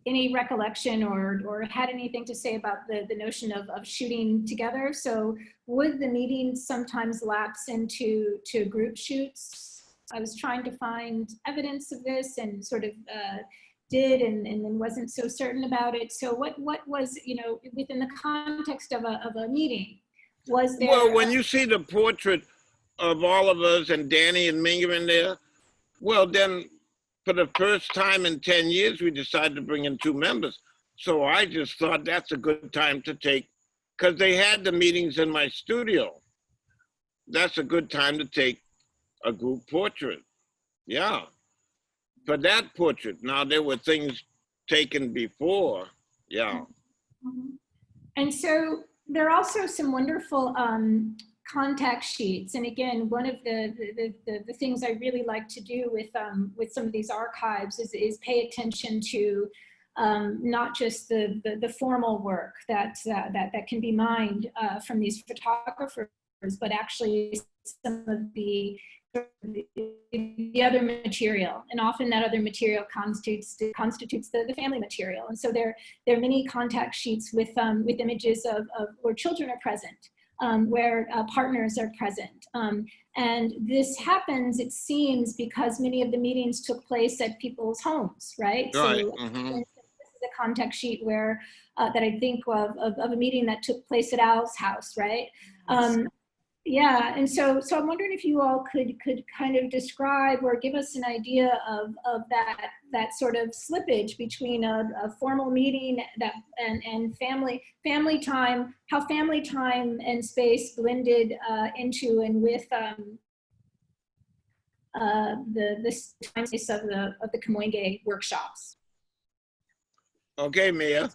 Speaker 15: any recollection or had anything to say about the notion of shooting together. So would the meetings sometimes lapse into group shoots? I was trying to find evidence of this and sort of did and then wasn't so certain about it. So what was, you know, within the context of a meeting, was there?
Speaker 16: Well, when you see the portrait of all of us and Danny and Minga in there, well then, for the first time in 10 years, we decided to bring in 2 members. So I just thought that's a good time to take, because they had the meetings in my studio. That's a good time to take a group portrait. Yeah. For that portrait. Now there were things taken before. Yeah.
Speaker 15: And so there are also some wonderful contact sheets. And again, one of the things I really like to do with some of these archives is pay attention to not just the formal work that can be mined from these photographers, but actually some of the other material, and often that other material constitutes the family material. And so there are many contact sheets with images of where children are present. Where partners are present. And this happens, it seems, because many of the meetings took place at people's homes, right?
Speaker 16: Right.
Speaker 15: So this is a contact sheet where, that I think of a meeting that took place at Al's house, right? Yeah, and so I'm wondering if you all could kind of describe or give us an idea of that sort of slippage between a formal meeting that and family time, how family time and space blended into and with the time space of the Kamoinge workshops.
Speaker 16: Okay, Mia.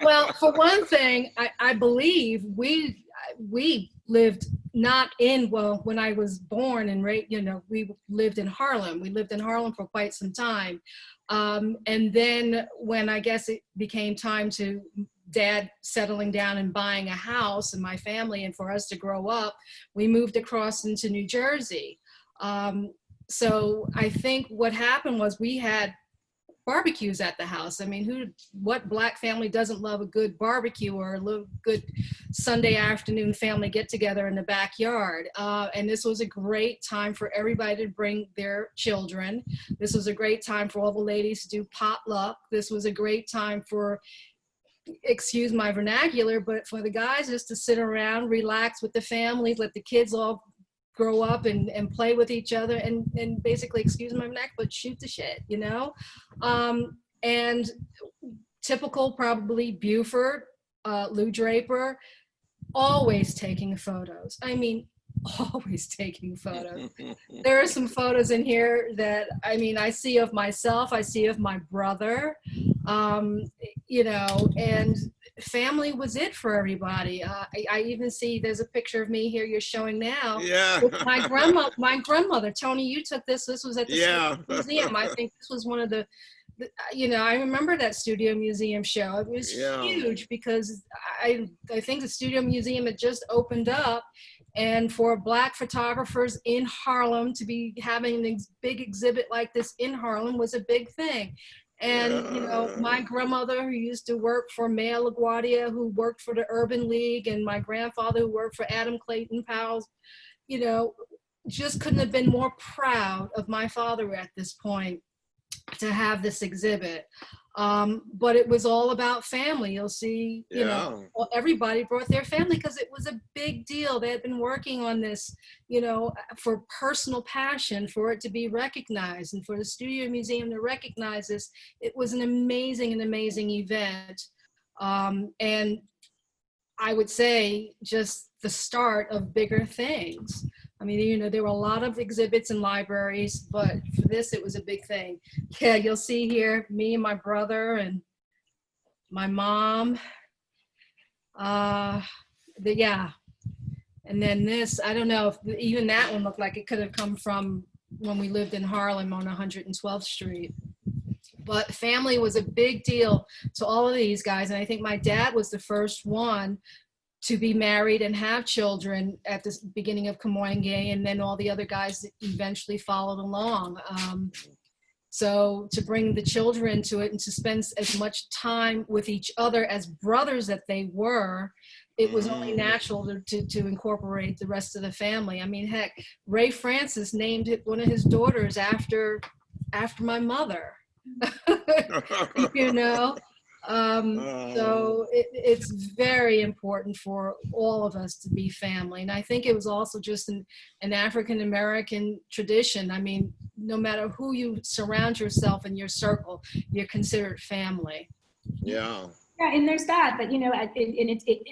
Speaker 17: Well, for one thing, I believe we lived not in, well, when I was born and we lived in Harlem. We lived in Harlem for quite some time. And then when I guess it became time to Dad settling down and buying a house and my family and for us to grow up, we moved across into New Jersey. So I think what happened was we had barbecues at the house. I mean, what Black family doesn't love a good barbecue or a good Sunday afternoon family get together in the backyard? And this was a great time for everybody to bring their children. This was a great time for all the ladies to do potluck. This was a great time for, excuse my vernacular, but for the guys just to sit around, relax with the families, let the kids all grow up and play with each other and basically, excuse my vernacular, but shoot the shit, you know? And typical, probably Buford, Lou Draper, always taking photos. I mean, always taking photos. There are some photos in here that, I mean, I see of myself, I see of my brother, you know, and family was it for everybody. I even see there's a picture of me here you're showing now.
Speaker 16: Yeah.
Speaker 17: With my grandmother, Tony, you took this was at the museum. I think this was one of the you know, I remember that Studio Museum show. It was huge because I think the Studio Museum had just opened up, and for Black photographers in Harlem to be having a big exhibit like this in Harlem was a big thing. And, you know, my grandmother who used to work for Maya LaGuardia, who worked for the Urban League, and my grandfather who worked for Adam Clayton Powell's, you know, just couldn't have been more proud of my father at this point to have this exhibit. But it was all about family. You'll see, you know, everybody brought their family because it was a big deal. They had been working on this, you know, for personal passion, for it to be recognized and for the Studio Museum to recognize this. It was an amazing event. And I would say just the start of bigger things. I mean, you know, there were a lot of exhibits in libraries, but for this, it was a big thing. Yeah, you'll see here, me and my brother and my mom. Yeah. And then this, I don't know if even that one looked like it could have come from when we lived in Harlem on 112th Street. But family was a big deal to all of these guys. And I think my dad was the first one to be married and have children at the beginning of Kamoinge, and then all the other guys that eventually followed along. So to bring the children to it and to spend as much time with each other as brothers that they were, it was only natural to incorporate the rest of the family. I mean, heck, Ray Francis named one of his daughters after my mother, you know? So it's very important for all of us to be family. And I think it was also just an African-American tradition. I mean, no matter who you surround yourself in your circle, you're considered family.
Speaker 16: Yeah.
Speaker 15: Yeah, and there's that, but you know,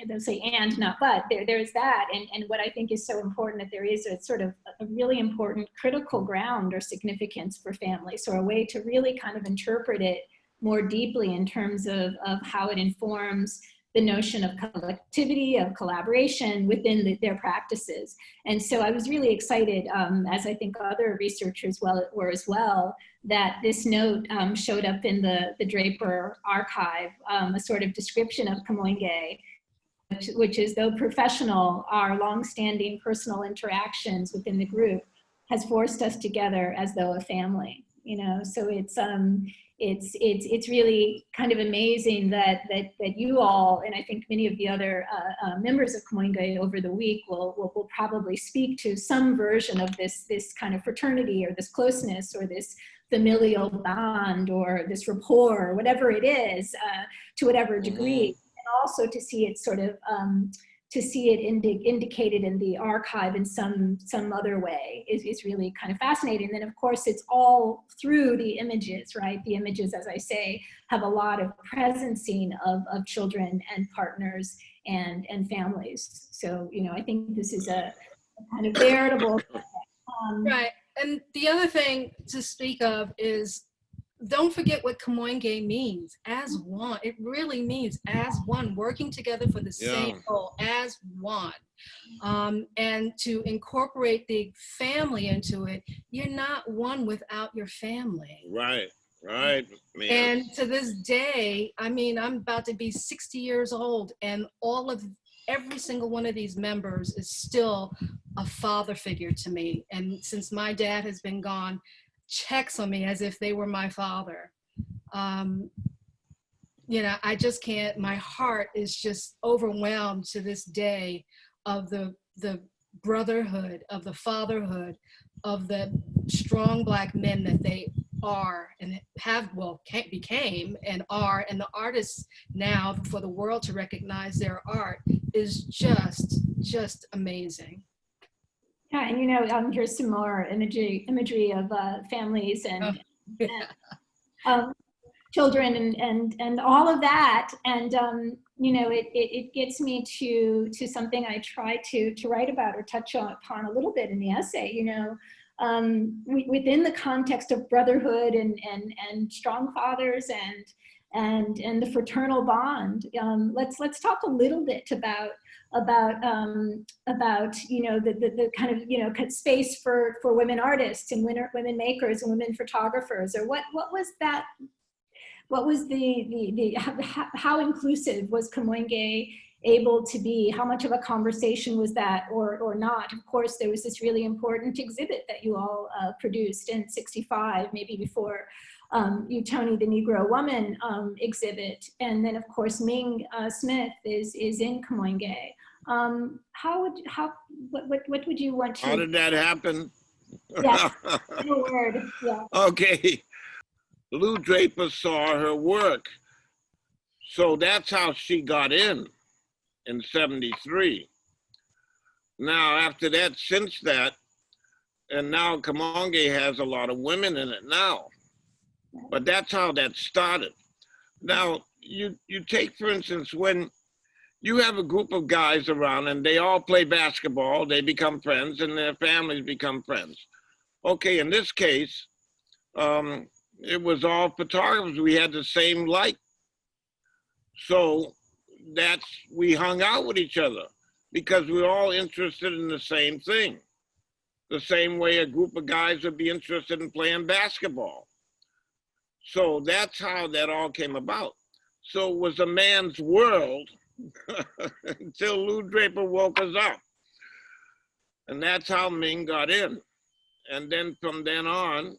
Speaker 15: they'll say and not but, there's that. And what I think is so important that there is a sort of a really important critical ground or significance for families, or a way to really kind of interpret it more deeply in terms of how it informs the notion of collectivity, of collaboration within their practices. And so I was really excited, as I think other researchers were as well, that this note showed up in the Draper archive, a sort of description of Kamoinge, which is, though professional, our longstanding personal interactions within the group has forced us together as though a family, you know? So it's really kind of amazing that you all, and I think many of the other members of Kamoinge over the week will probably speak to some version of this kind of fraternity or this closeness or this familial bond or this rapport, or whatever it is, to whatever degree, and also to see it sort of see it indicated in the archive in some other way is really kind of fascinating. And then of course it's all through the images, right? The images, as I say, have a lot of presencing of children and partners and families. So, you know, I think this is a kind of veritable
Speaker 17: right. And the other thing to speak of is, don't forget what Kamoinge means, as one. It really means as one, working together for the same goal, as one. And to incorporate the family into it, you're not one without your family.
Speaker 16: Right, right, man.
Speaker 17: And to this day, I mean, I'm about to be 60 years old, and every single one of these members is still a father figure to me. And since my dad has been gone, checks on me as if they were my father. You know, I just can't, my heart is just overwhelmed to this day of the brotherhood, of the fatherhood, of the strong Black men that they are and became and are, and the artists now, for the world to recognize their art is just amazing.
Speaker 15: Yeah, and you know, here's some more imagery of families and, and children and all of that. And you know, it gets me to something I try to write about or touch upon a little bit in the essay. You know, within the context of brotherhood and strong fathers and the fraternal bond. Let's talk a little bit about you know the kind of, you know, space for women artists and women makers and women photographers, or what was that? What was how inclusive was Kamoinge able to be? How much of a conversation was that, or not? Of course, there was this really important exhibit that you all produced in '65, maybe before you, Tony, the Negro Woman exhibit, and then of course Ming Smith is in Kamoinge. What would you want to?
Speaker 16: How did that happen?
Speaker 15: Yeah, in a word. Yeah.
Speaker 16: Okay. Lou Draper saw her work. So that's how she got in '73. Now, after that, since that, and now Kamoinge has a lot of women in it now. But that's how that started. Now, you take, for instance, when you have a group of guys around and they all play basketball, they become friends and their families become friends. Okay, in this case, it was all photographers. We had the same like. So we hung out with each other because we were all interested in the same thing. The same way a group of guys would be interested in playing basketball. So that's how that all came about. So it was a man's world until Lou Draper woke us up. And that's how Ming got in. And then from then on,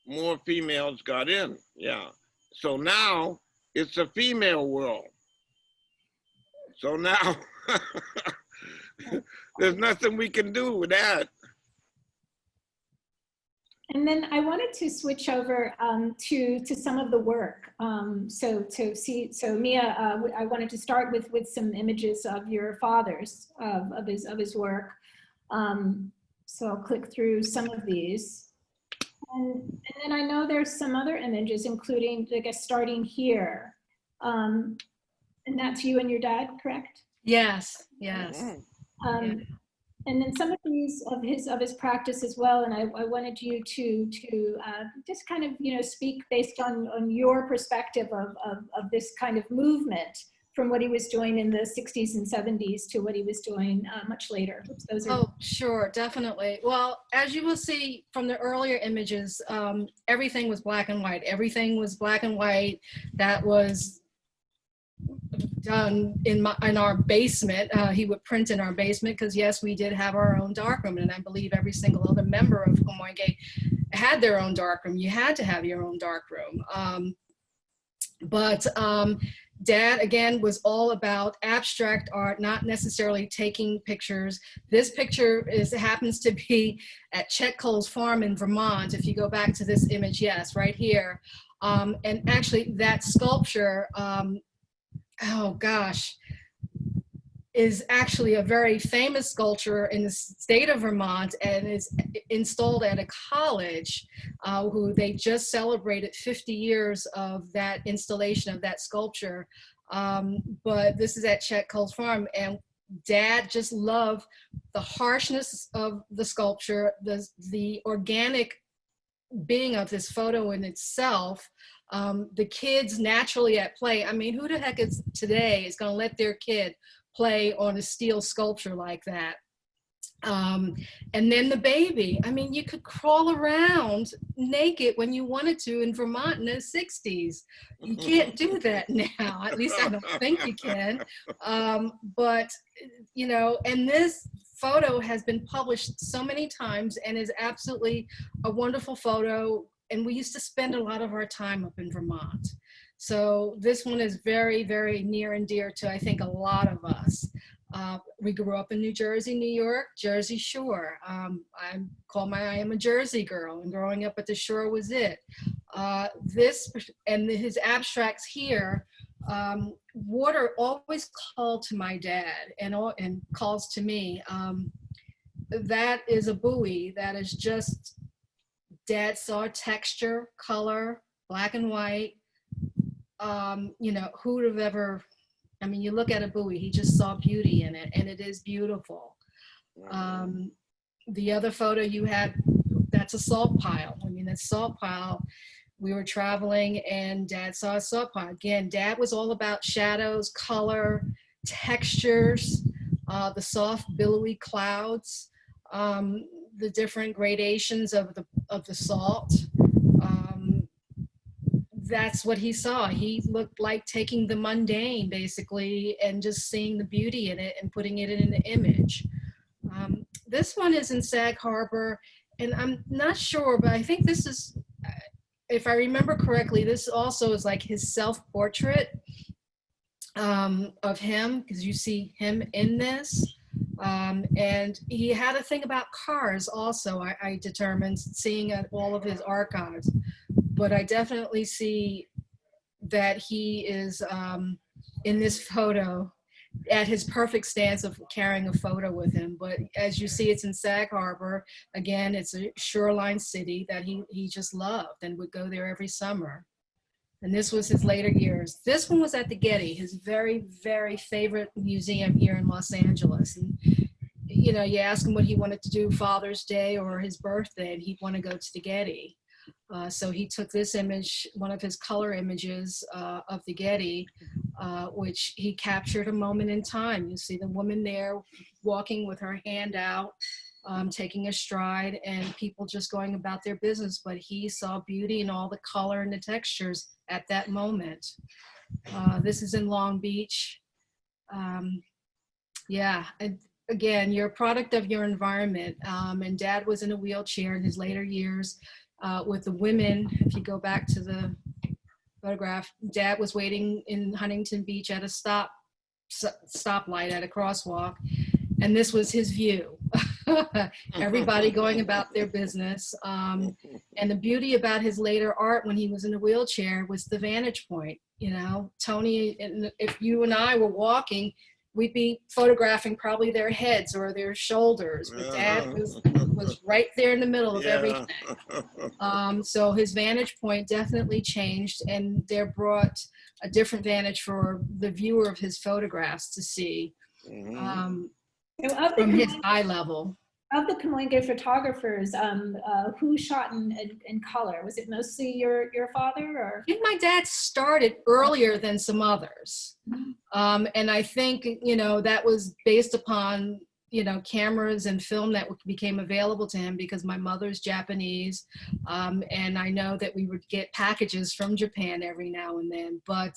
Speaker 16: more females got in, yeah. So now it's a female world. So now there's nothing we can do with that.
Speaker 15: And then I wanted to switch over to some of the work. So Mia, I wanted to start with some images of your father's, of his work. So I'll click through some of these. And then I know there's some other images, including, I guess, starting here. And that's you and your dad, correct?
Speaker 17: Yes, yes.
Speaker 15: And then some of these of his practice as well. And I wanted you to just kind of, you know, speak based on your perspective of this kind of movement from what he was doing in the 60s and 70s to what he was doing much later. Those are...
Speaker 17: Oh, sure, definitely. Well, as you will see from the earlier images, everything was black and white. Everything was black and white. That was done in our basement. He would print in our basement because, yes, we did have our own darkroom, and I believe every single other member of Kamoinge had their own darkroom. You had to have your own darkroom. Dad, again, was all about abstract art, not necessarily taking pictures. This picture happens to be at Chet Cole's farm in Vermont. If you go back to this image, yes, right here. And actually that sculpture, oh gosh, is actually a very famous sculpture in the state of Vermont and is installed at a college who they just celebrated 50 years of that installation of that sculpture. But this is at Chet Cole's farm, and Dad just loved the harshness of the sculpture, the organic being of this photo in itself, the kids naturally at play. I mean, who the heck is today is going to let their kid play on a steel sculpture like that? And then the baby. I mean, you could crawl around naked when you wanted to in Vermont in the 60s. You can't do that now. At least I don't think you can. But, you know, and this photo has been published so many times and is absolutely a wonderful photo. And we used to spend a lot of our time up in Vermont. So this one is very, very near and dear to, I think, a lot of us. We grew up in New Jersey, New York, Jersey Shore. I am a Jersey girl, and growing up at the shore was it. This and his abstracts here, water always called to my dad and calls to me. That is a buoy. That is just, Dad saw texture, color, black and white. You know, who would have ever, I mean, you look at a buoy, he just saw beauty in it, and it is beautiful. The other photo you had, that's a salt pile. I mean, that salt pile, we were traveling and Dad saw a salt pile. Again, Dad was all about shadows, color, textures, the soft billowy clouds, the different gradations of the salt. That's what he saw. He looked like taking the mundane, basically, and just seeing the beauty in it and putting it in an image. This one is in Sag Harbor, and I'm not sure, but I think this is, if I remember correctly, this also is like his self-portrait of him, because you see him in this. And he had a thing about cars also, I determined, seeing all of his archives. But I definitely see that he is in this photo at his perfect stance of carrying a photo with him. But as you see, it's in Sag Harbor. Again, it's a shoreline city that he just loved and would go there every summer. And this was his later years. This one was at the Getty, his very, very favorite museum here in Los Angeles. And, you know, you ask him what he wanted to do Father's Day or his birthday, and he'd want to go to the Getty. So he took this image, one of his color images of the Getty, which he captured a moment in time. You see the woman there walking with her hand out, taking a stride, and people just going about their business. But he saw beauty in all the color and the textures at that moment. This is in Long Beach. Yeah, again, you're a product of your environment. And Dad was in a wheelchair in his later years. With the women, if you go back to the photograph, Dad was waiting in Huntington Beach at a stoplight at a crosswalk, and this was his view. Everybody going about their business. And the beauty about his later art when he was in a wheelchair was the vantage point. You know, Tony, if you and I were walking, we'd be photographing probably their heads or their shoulders, but Dad was right there in the middle of everything. So his vantage point definitely changed, and there brought a different vantage for the viewer of his photographs to see from his eye level.
Speaker 15: Of the Kamoinge photographers, who shot in color? Was it mostly your father, or?
Speaker 17: I think my dad started earlier than some others. And I think, you know, that was based upon, you know, cameras and film that became available to him because my mother's Japanese. And I know that we would get packages from Japan every now and then. But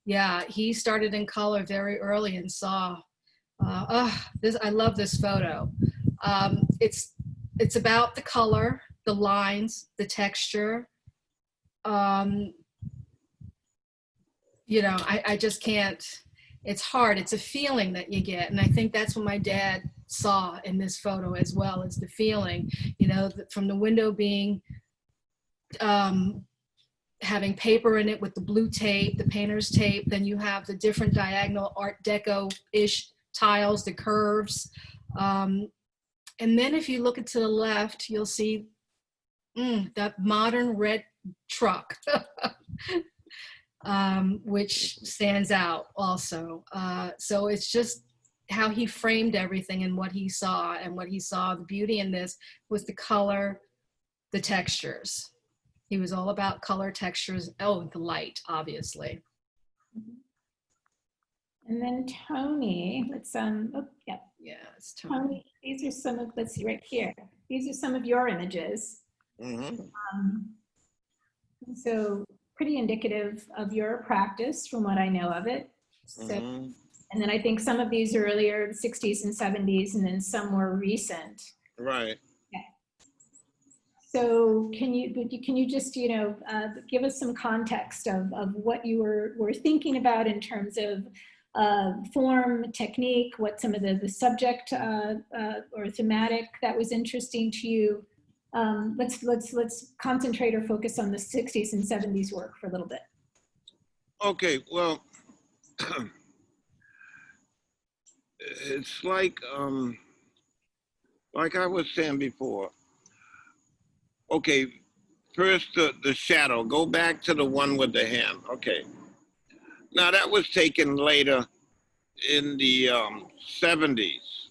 Speaker 17: yeah, he started in color very early and saw, I love this photo. It's about the color, the lines, the texture. You know, I just can't, it's hard. It's a feeling that you get. And I think that's what my dad saw in this photo as well, as the feeling, you know, from the window being having paper in it with the blue tape, the painter's tape. Then you have the different diagonal Art Deco-ish tiles, the curves. And then if you look to the left, you'll see that modern red truck, which stands out also. So it's just how he framed everything and what he saw. And what he saw, the beauty in this was the color, the textures. He was all about color, textures, the light, obviously.
Speaker 15: And then Tony, let's
Speaker 17: Yeah, it's
Speaker 15: Tony. These are some of, let's see right here. These are some of your images. So pretty indicative of your practice from what I know of it. So, and then I think some of these are earlier, the 60s and 70s, and then some more recent.
Speaker 16: Right.
Speaker 15: So can you just, give us some context of what you were thinking about in terms of form, technique, what some of the subject or thematic that was interesting to you? Let's concentrate or focus on the 60s and 70s work for a little bit.
Speaker 16: Okay, well, it's like I was saying before. Okay, first the shadow. Go back to the one with the hand. Okay. Now that was taken later in the 70s.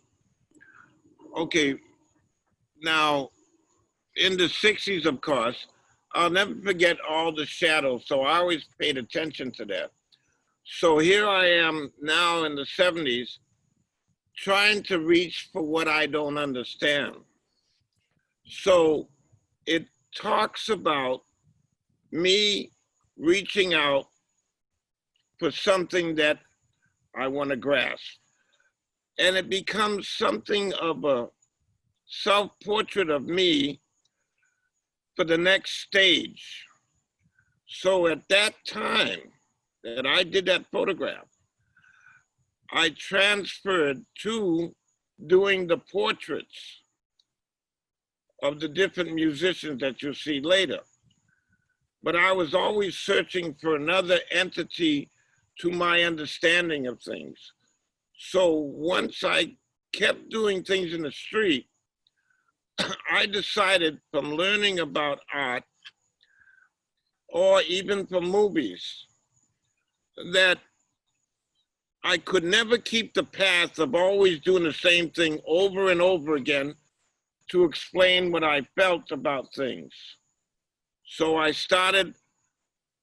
Speaker 16: Okay. Now in the 60s, of course, I'll never forget all the shadows. So I always paid attention to that. So here I am now in the 70s, trying to reach for what I don't understand. So it talks about me reaching out for something that I want to grasp. And it becomes something of a self-portrait of me for the next stage. So at that time that I did that photograph, I transferred to doing the portraits of the different musicians that you'll see later. But I was always searching for another entity to my understanding of things. So once I kept doing things in the street, I decided from learning about art or even from movies that I could never keep the path of always doing the same thing over and over again to explain what I felt about things. So I started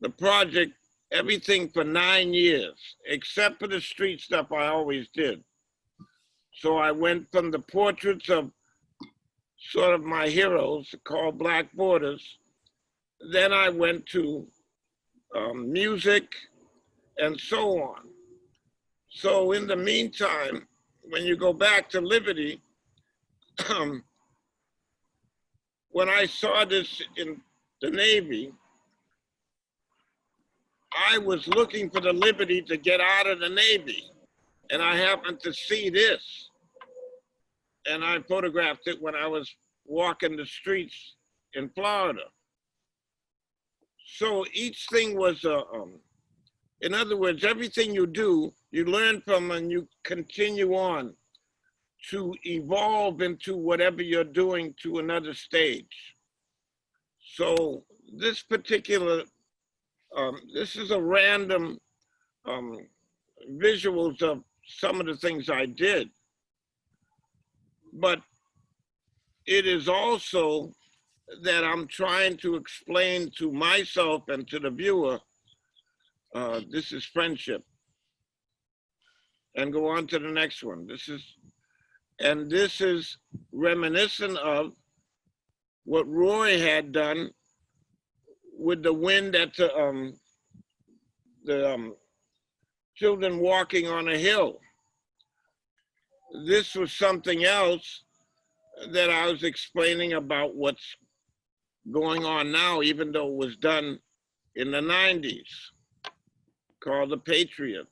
Speaker 16: the project, everything for 9 years, except for the street stuff I always did. So I went from the portraits of sort of my heroes called Black Borders. Then I went to music and so on. So in the meantime, when you go back to Liberty, when I saw this in the Navy, I was looking for the Liberty to get out of the Navy. And I happened to see this. And I photographed it when I was walking the streets in Florida. So each thing was, in other words, everything you do, you learn from and you continue on to evolve into whatever you're doing to another stage. So this particular, this is a random visuals of some of the things I did. But it is also that I'm trying to explain to myself and to the viewer, this is friendship. And go on to the next one. This is reminiscent of what Roy had done with the wind at the children walking on a hill. This was something else that I was explaining about what's going on now, even though it was done in the 90s, called The Patriot.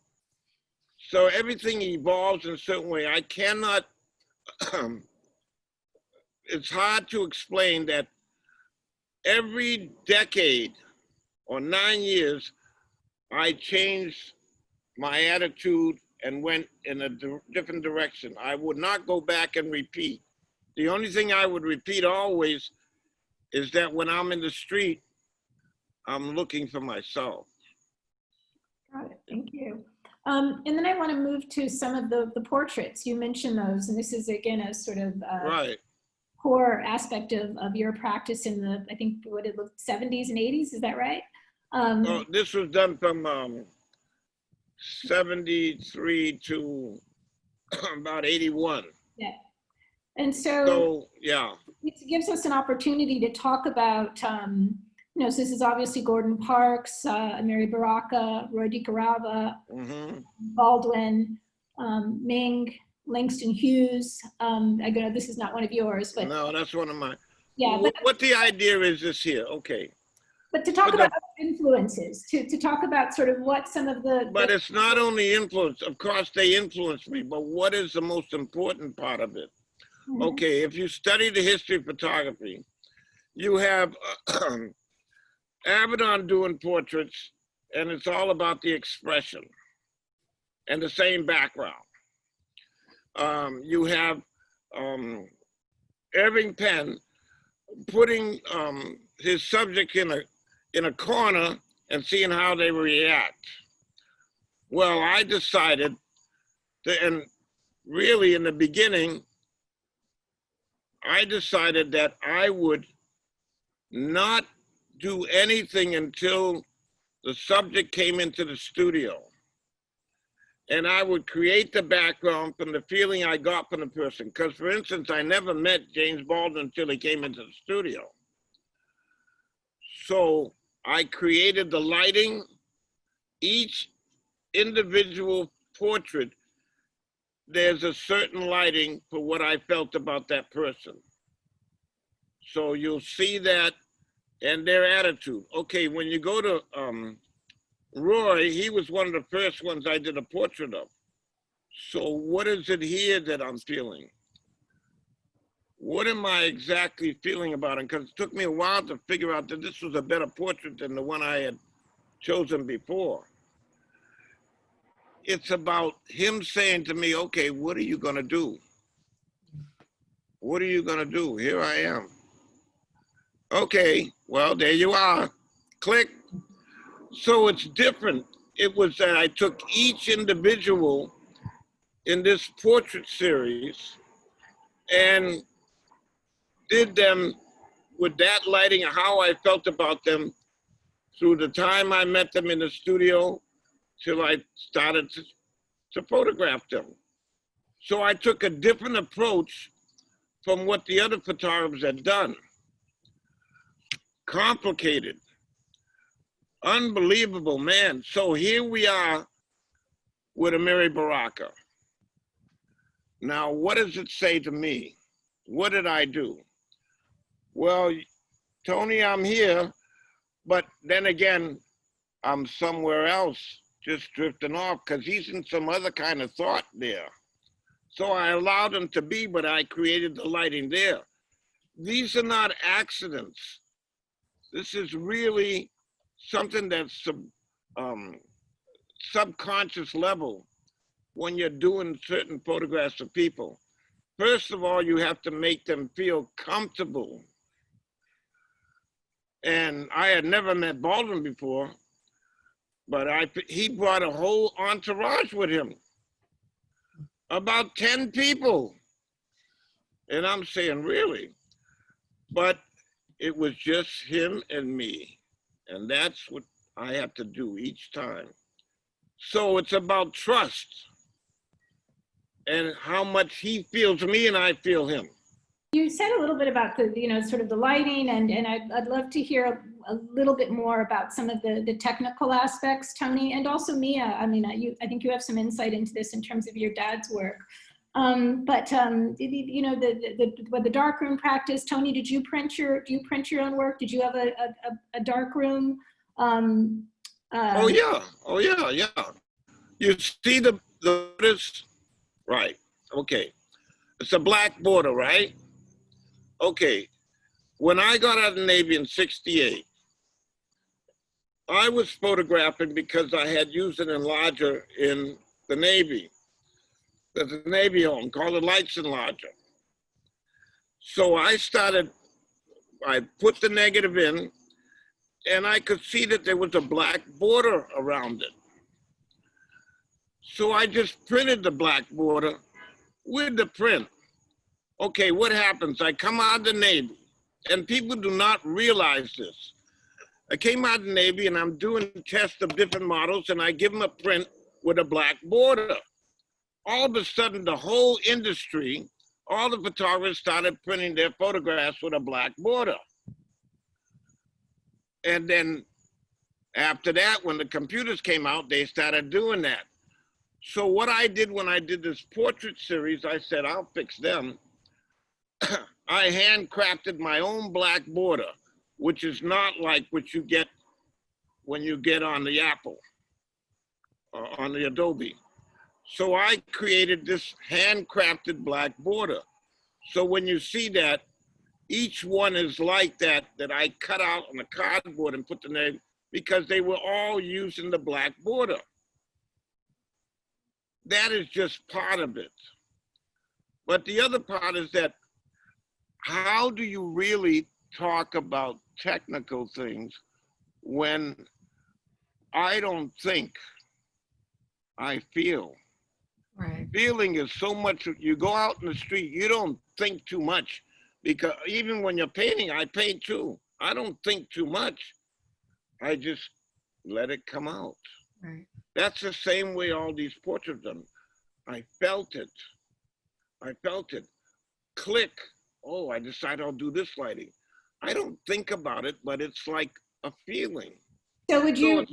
Speaker 16: So everything evolves in a certain way. I cannot, it's hard to explain that every decade or 9 years, I changed my attitude and went in a different direction. I would not go back and repeat. The only thing I would repeat always is that when I'm in the street, I'm looking for myself.
Speaker 15: Got it, thank you. And then I want to move to some of the portraits. You mentioned those, and this is again a sort of
Speaker 16: Right.
Speaker 15: core aspect of your practice in the, I think, what it looked 70s and 80s, is that right?
Speaker 16: Oh, this was done from 73 to about 81.
Speaker 15: Yeah. And so
Speaker 16: yeah.
Speaker 15: It gives us an opportunity to talk about, you know, so this is obviously Gordon Parks, Mary Baraka, Roy DiCarava, Baldwin, Ming, Langston Hughes. I know this is not one of yours, but.
Speaker 16: No, that's one of mine.
Speaker 15: Yeah.
Speaker 16: What the idea is this here, okay.
Speaker 15: But to talk about influences, to talk about sort of what some of the.
Speaker 16: But it's not only influence, of course they influence me, but what is the most important part of it? Okay, if you study the history of photography, you have Avedon doing portraits, and it's all about the expression and the same background. You have Irving Penn putting his subject in a corner and seeing how they react. Well, I decided that, and really in the beginning, I decided that I would not do anything until the subject came into the studio. And I would create the background from the feeling I got from the person. Because for instance, I never met James Baldwin until he came into the studio. So I created the lighting. Each individual portrait, there's a certain lighting for what I felt about that person. So you'll see that and their attitude. Okay, when you go to Roy, he was one of the first ones I did a portrait of. So what is it here that I'm feeling? What am I exactly feeling about him? Because it took me a while to figure out that this was a better portrait than the one I had chosen before. It's about him saying to me, okay, what are you gonna do? What are you gonna do? Here I am. Okay, well, there you are. Click. So it's different. It was that I took each individual in this portrait series and did them with that lighting, how I felt about them through the time I met them in the studio till I started to photograph them. So I took a different approach from what the other photographers had done. Complicated, unbelievable, man. So here we are with a Mary Baraka. Now, what does it say to me? What did I do? Well, Tony, I'm here, but then again, I'm somewhere else, just drifting off, because he's in some other kind of thought there. So I allowed him to be, but I created the lighting there. These are not accidents. This is really something that's subconscious level when you're doing certain photographs of people. First of all, you have to make them feel comfortable. And I had never met Baldwin before, but he brought a whole entourage with him, about 10 people. And I'm saying, really? But it was just him and me. And that's what I have to do each time. So it's about trust and how much he feels me and I feel him.
Speaker 15: You said a little bit about the, you know, sort of the lighting, and I'd love to hear a little bit more about some of the technical aspects, Tony, and also Mia. I mean, I think you have some insight into this in terms of your dad's work. But you know, the darkroom practice. Tony, do you print your own work? Did you have a darkroom?
Speaker 16: Oh yeah. You see this, right? Okay, it's a black border, right? Okay, when I got out of the Navy in '68, I was photographing because I had used an enlarger in the Navy. There's a Navy home called a Lights Enlarger. So I put the negative in, and I could see that there was a black border around it. So I just printed the black border with the print. Okay, what happens? I come out of the Navy, and people do not realize this. I came out of the Navy and I'm doing tests of different models, and I give them a print with a black border. All of a sudden, the whole industry, all the photographers started printing their photographs with a black border. And then after that, when the computers came out, they started doing that. So what I did when I did this portrait series, I said, I'll fix them. I handcrafted my own black border, which is not like what you get when you get on the Apple, on the Adobe. So I created this handcrafted black border. So when you see that, each one is like that I cut out on the cardboard and put the name, because they were all using the black border. That is just part of it. But the other part is that, how do you really talk about technical things when I don't think, I feel?
Speaker 17: Right.
Speaker 16: Feeling is so much. You go out in the street, you don't think too much, because even when you're painting, I paint too. I don't think too much. I just let it come out.
Speaker 17: Right.
Speaker 16: That's the same way all these portraits are done. I felt it. I felt it. Click. Oh, I decide I'll do this lighting. I don't think about it, but it's like a feeling.
Speaker 15: So would you,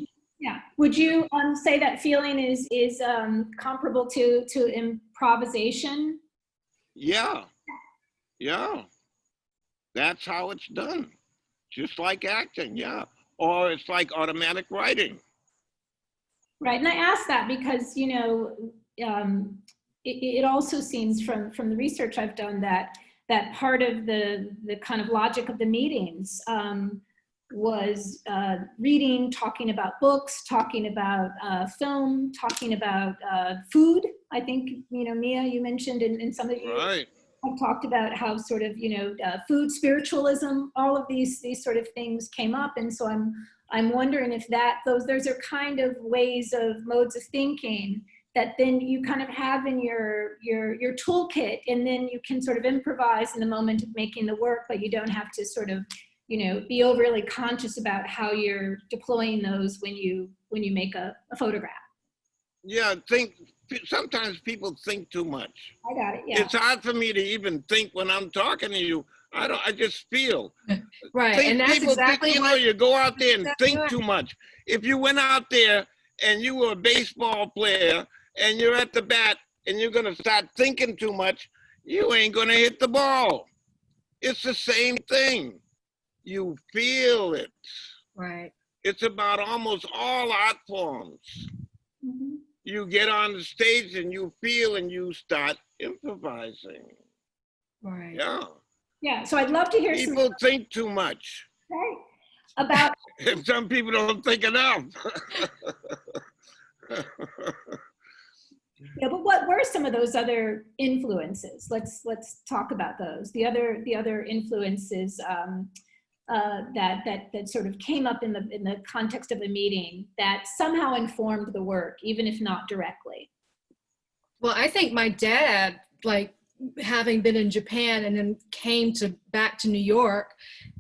Speaker 15: would you say that feeling is comparable to improvisation?
Speaker 16: Yeah, yeah. That's how it's done. Just like acting, yeah. Or it's like automatic writing.
Speaker 15: Right, and I ask that because, you know, it also seems from the research I've done that part of the kind of logic of the meetings was reading, talking about books, talking about film, talking about food. I think, you know, Mia, you mentioned in some of you
Speaker 16: right.
Speaker 15: have talked about how sort of, you know, food, spiritualism, all of these sort of things came up. And so I'm wondering if those are kind of ways of modes of thinking that then you kind of have in your toolkit, and then you can sort of improvise in the moment of making the work, but you don't have to sort of, you know, be overly conscious about how you're deploying those when you make a photograph.
Speaker 16: Yeah, sometimes people think too much.
Speaker 15: I got it, yeah.
Speaker 16: It's hard for me to even think when I'm talking to you. I just feel.
Speaker 17: Right, and that's exactly
Speaker 16: think, you know, you go out there and think too much. If you went out there and you were a baseball player and you're at the bat and you're gonna start thinking too much, you ain't gonna hit the ball. It's the same thing. You feel it.
Speaker 17: Right.
Speaker 16: It's about almost all art forms.
Speaker 15: Mm-hmm.
Speaker 16: You get on the stage and you feel and you start improvising.
Speaker 17: Right.
Speaker 16: Yeah.
Speaker 15: Yeah, so I'd love to hear
Speaker 16: people think too much.
Speaker 15: Right. About
Speaker 16: and some people don't think enough.
Speaker 15: Yeah, but what were some of those other influences? Let's talk about those. The other influences that sort of came up in the context of the meeting that somehow informed the work, even if not directly.
Speaker 17: Well, I think my dad, like having been in Japan and then came back to New York,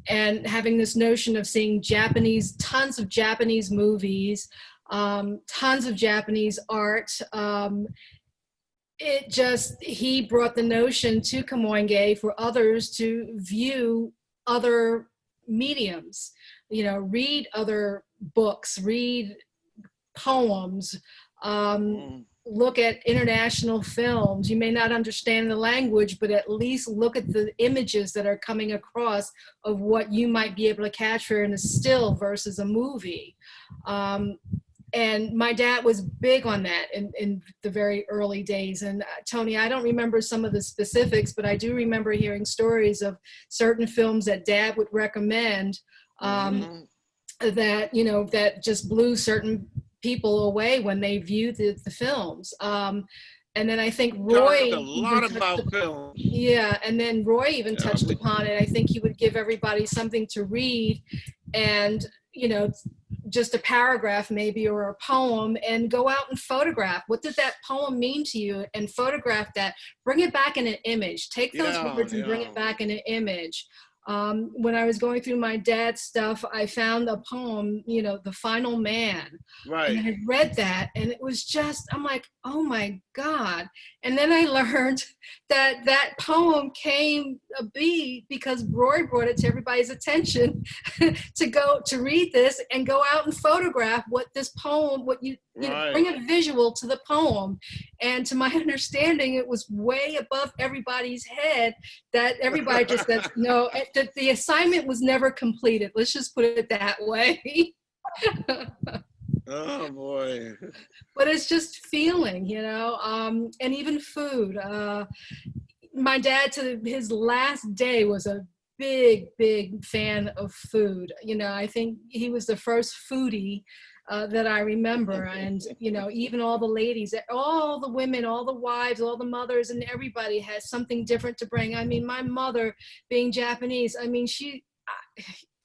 Speaker 17: and having this notion of seeing tons of Japanese movies, tons of Japanese art. He brought the notion to Kamoinge for others to view other mediums, you know, read other books, read poems, look at international films. You may not understand the language, but at least look at the images that are coming across of what you might be able to capture in a still versus a movie. And my dad was big on that in the very early days. And Tony, I don't remember some of the specifics, but I do remember hearing stories of certain films that Dad would recommend that, you know, that just blew certain people away when they viewed the films. And then I think Roy
Speaker 16: talked a lot about films.
Speaker 17: Yeah, and then Roy even touched upon it. I think he would give everybody something to read, and, you know, just a paragraph maybe, or a poem, and go out and photograph. What did that poem mean to you? And photograph that. Bring it back in an image. Take those words and bring it back in an image. When I was going through my dad's stuff, I found a poem, you know, The Final Man.
Speaker 16: Right.
Speaker 17: And I read that, and it was just, I'm like, oh my God. And then I learned that that poem came to be because Roy brought it to everybody's attention to read this and go out and photograph what this poem, what you know, bring a visual to the poem. And to my understanding, it was way above everybody's head that everybody just says, no, the assignment was never completed. Let's just put it that way.
Speaker 16: Oh boy.
Speaker 17: But it's just feeling, you know, and even food. My dad, to his last day, was a big fan of food. You know, I think he was the first foodie that I remember. And, you know, even all the ladies, all the women, all the wives, all the mothers, and everybody has something different to bring. I mean, my mother, being Japanese, I mean, she,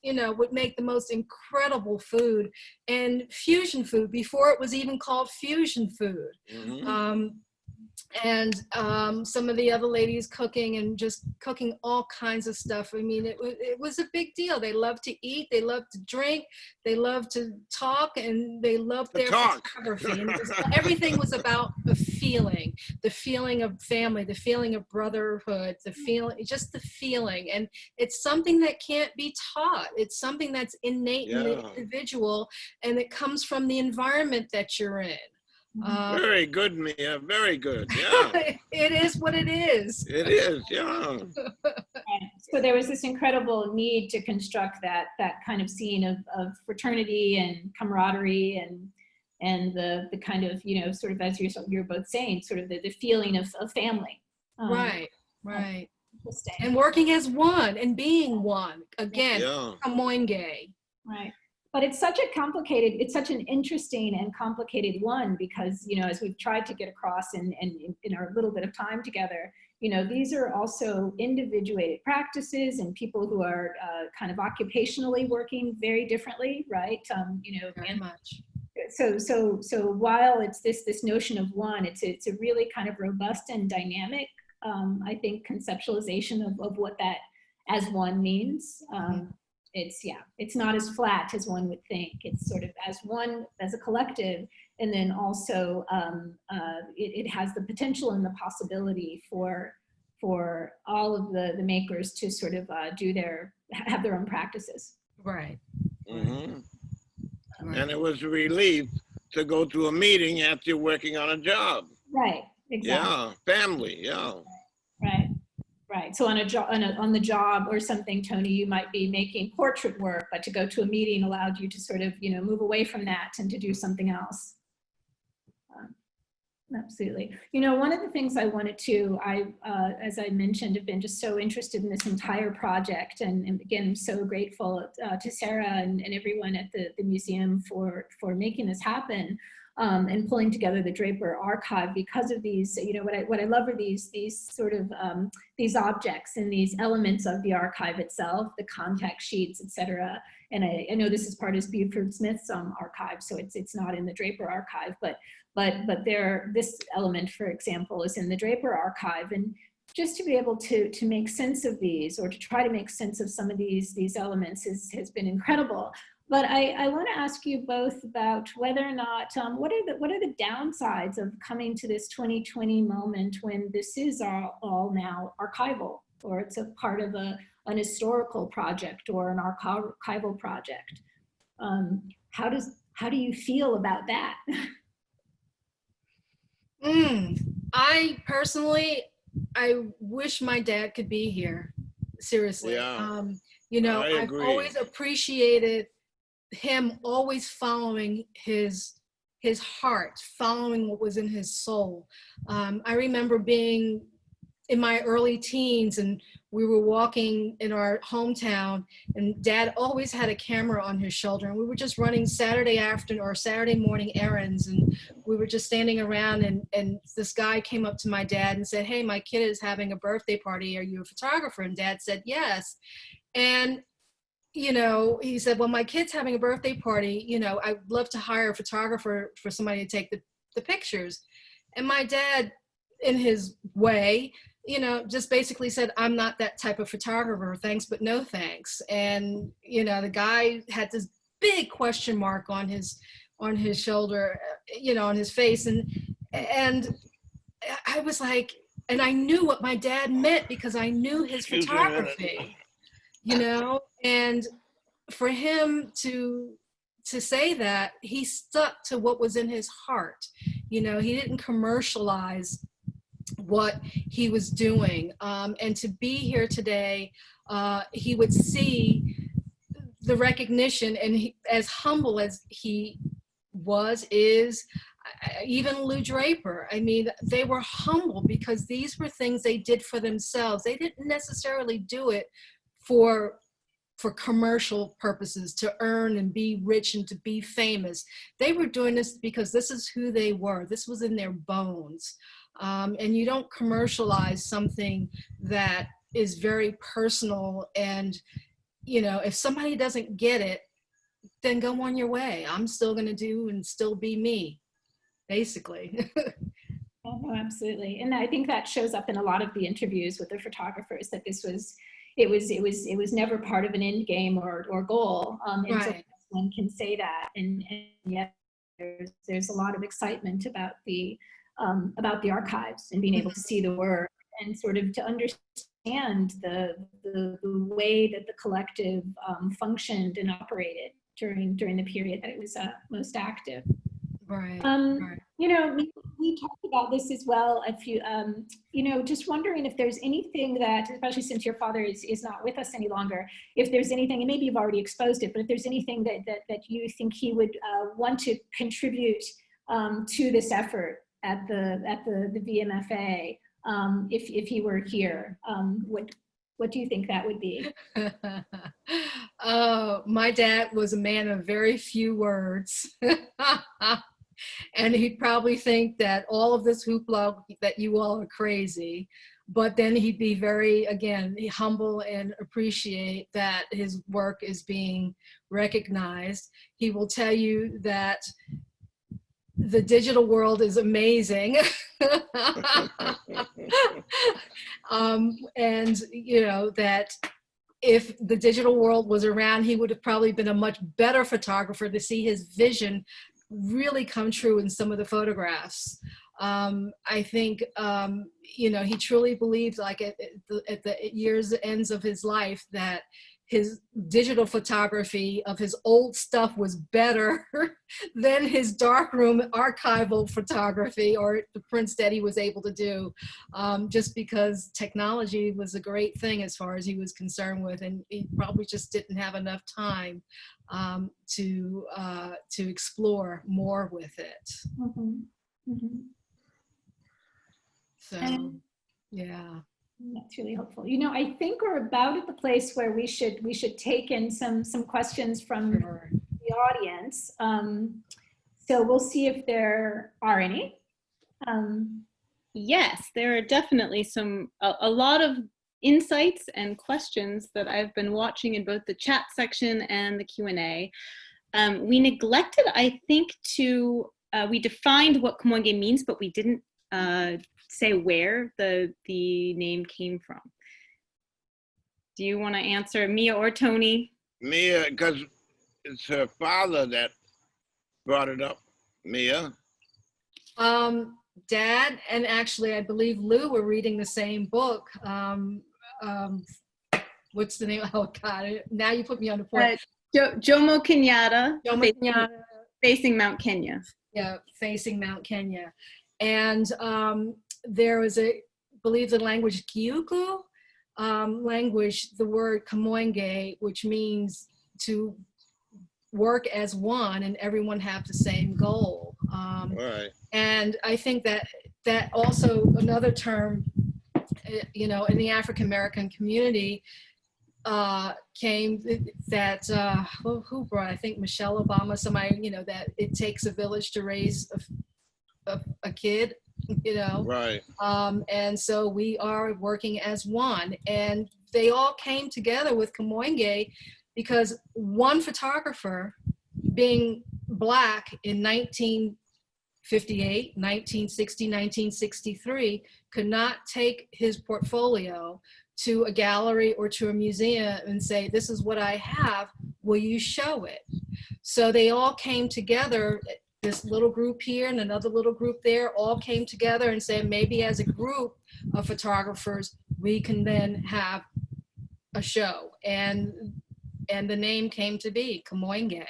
Speaker 17: you know, would make the most incredible food, and fusion food before it was even called fusion food. And some of the other ladies cooking, and just cooking all kinds of stuff. I mean, it was a big deal. They loved to eat, they loved to drink, they loved to talk, and they loved their photography. And everything was about the feeling of family, the feeling of brotherhood, the feeling, just the feeling. And it's something that can't be taught. It's something that's innate in the individual, and it comes from the environment that you're in.
Speaker 16: Very good, Mia. Very good. Yeah.
Speaker 17: It is what it is.
Speaker 16: It is. Yeah.
Speaker 18: So there was this incredible need to construct that kind of scene of fraternity and camaraderie and the kind of, you know, sort of, as you're both saying, sort of the feeling of family.
Speaker 17: Right. And working as one and being one again. Kamoinge.
Speaker 18: Right. But it's such an interesting and complicated one, because, you know, as we've tried to get across in our little bit of time together, you know, these are also individuated practices and people who are kind of occupationally working very differently, right? You know,
Speaker 17: very much.
Speaker 18: So while it's this notion of one, it's a really kind of robust and dynamic, I think, conceptualization of what that as one means. It's not as flat as one would think. It's sort of as one, as a collective, and then also it has the potential and the possibility for all of the makers to sort of have their own practices.
Speaker 17: Right.
Speaker 16: And it was a relief to go to a meeting after you're working on a job.
Speaker 18: Right. Exactly.
Speaker 16: Yeah. Family. Yeah.
Speaker 18: Right. So on the job or something, Tony, you might be making portrait work, but to go to a meeting allowed you to sort of, you know, move away from that and to do something else. Absolutely. You know, one of the things I wanted to, as I mentioned, have been just so interested in this entire project, and again, I'm so grateful to Sarah and everyone at the museum for making this happen. And pulling together the Draper archive because of these, you know, what I love are these sort of these objects and these elements of the archive itself, the contact sheets, etc. And I know this is part of Buford Smith's archive, so it's not in the Draper archive, but this element, for example, is in the Draper archive, and just to be able to make sense of these, or to try to make sense of some of these elements has been incredible. But I want to ask you both about whether or not, what are the downsides of coming to this 2020 moment when this is all now archival, or it's a part of an historical project or an archival project? How do you feel about that?
Speaker 17: I personally, I wish my dad could be here. Seriously.
Speaker 16: Yeah.
Speaker 17: You know, I've always appreciated him always following his heart, following what was in his soul. I remember being in my early teens, and we were walking in our hometown, and Dad always had a camera on his shoulder, and we were just running Saturday afternoon or Saturday morning errands, and we were just standing around, and this guy came up to my dad and said, "Hey, my kid is having a birthday party. Are you a photographer?" And Dad said, "Yes." And you know, he said, "Well, my kid's having a birthday party. You know, I'd love to hire a photographer for somebody to take the pictures." And my dad, in his way, you know, just basically said, "I'm not that type of photographer. Thanks, but no thanks." And, you know, the guy had this big question mark on his shoulder, you know, on his face. And I was like, and I knew what my dad meant because I knew his photography, you know, and for him to say that, he stuck to what was in his heart. You know, he didn't commercialize what he was doing. And to be here today, he would see the recognition, and he, as humble as he is, even Lou Draper, I mean, they were humble because these were things they did for themselves. They didn't necessarily do it for commercial purposes, to earn and be rich and to be famous. They were doing this because this is who they were. This was in their bones. And you don't commercialize something that is very personal. And, you know, if somebody doesn't get it, then go on your way. I'm still going to do and still be me, basically.
Speaker 18: Oh, absolutely. And I think that shows up in a lot of the interviews with the photographers, that this was, it was never part of an end game or goal. And
Speaker 17: right.
Speaker 18: So one can say that, and yet there's a lot of excitement about the archives and being able to see the work and sort of to understand the way that the collective functioned and operated during the period that it was most active.
Speaker 17: Right.
Speaker 18: Right. You know, we talked about this as well. If you, you know, just wondering if there's anything that, especially since your father is not with us any longer, if there's anything, and maybe you've already exposed it, but if there's anything that you think he would want to contribute to this effort at the VMFA, if he were here, what do you think that would be?
Speaker 17: Oh, my dad was a man of very few words. And he'd probably think that all of this hoopla, that you all are crazy. But then he'd be very, again, humble and appreciate that his work is being recognized. He will tell you that the digital world is amazing. And, you know, that if the digital world was around, he would have probably been a much better photographer to see his vision really come true in some of the photographs. I think, you know, he truly believed, like at the year's ends of his life, that his digital photography of his old stuff was better than his darkroom archival photography or the prints that he was able to do, just because technology was a great thing as far as he was concerned with, and he probably just didn't have enough time to explore more with it.
Speaker 18: Mm-hmm. Mm-hmm.
Speaker 17: So, yeah.
Speaker 18: That's really helpful. You know, I think we're about at the place where we should take in some questions from the audience. So we'll see if there are any.
Speaker 3: Yes, there are definitely a lot of insights and questions that I've been watching in both the chat section and the Q&A. We neglected, I think, we defined what Kamoinge means, but we didn't say where the name came from. Do you want to answer, Mia or Tony?
Speaker 16: Mia, because it's her father that brought it up. Mia?
Speaker 17: Dad, and actually I believe Lou were reading the same book. What's the name? Oh God, now you put me on the point.
Speaker 3: Jomo Kenyatta.
Speaker 17: Jomo Kenyatta.
Speaker 3: Facing Mount Kenya.
Speaker 17: Yeah, Facing Mount Kenya. And there was I believe the language Kiuku language, the word Kamoinge, which means to work as one and everyone have the same goal.
Speaker 16: Right.
Speaker 17: And I think that also another term you know, in the African American community came that, who brought, I think Michelle Obama, somebody, you know, that it takes a village to raise a kid, you know.
Speaker 16: Right.
Speaker 17: And so we are working as one. And they all came together with Kamoinge because one photographer, being Black in 1958, 1960, 1963, could not take his portfolio to a gallery or to a museum and say, this is what I have, will you show it? So they all came together, this little group here and another little group there, all came together and said, maybe as a group of photographers, we can then have a show. And the name came to be Kamoinge,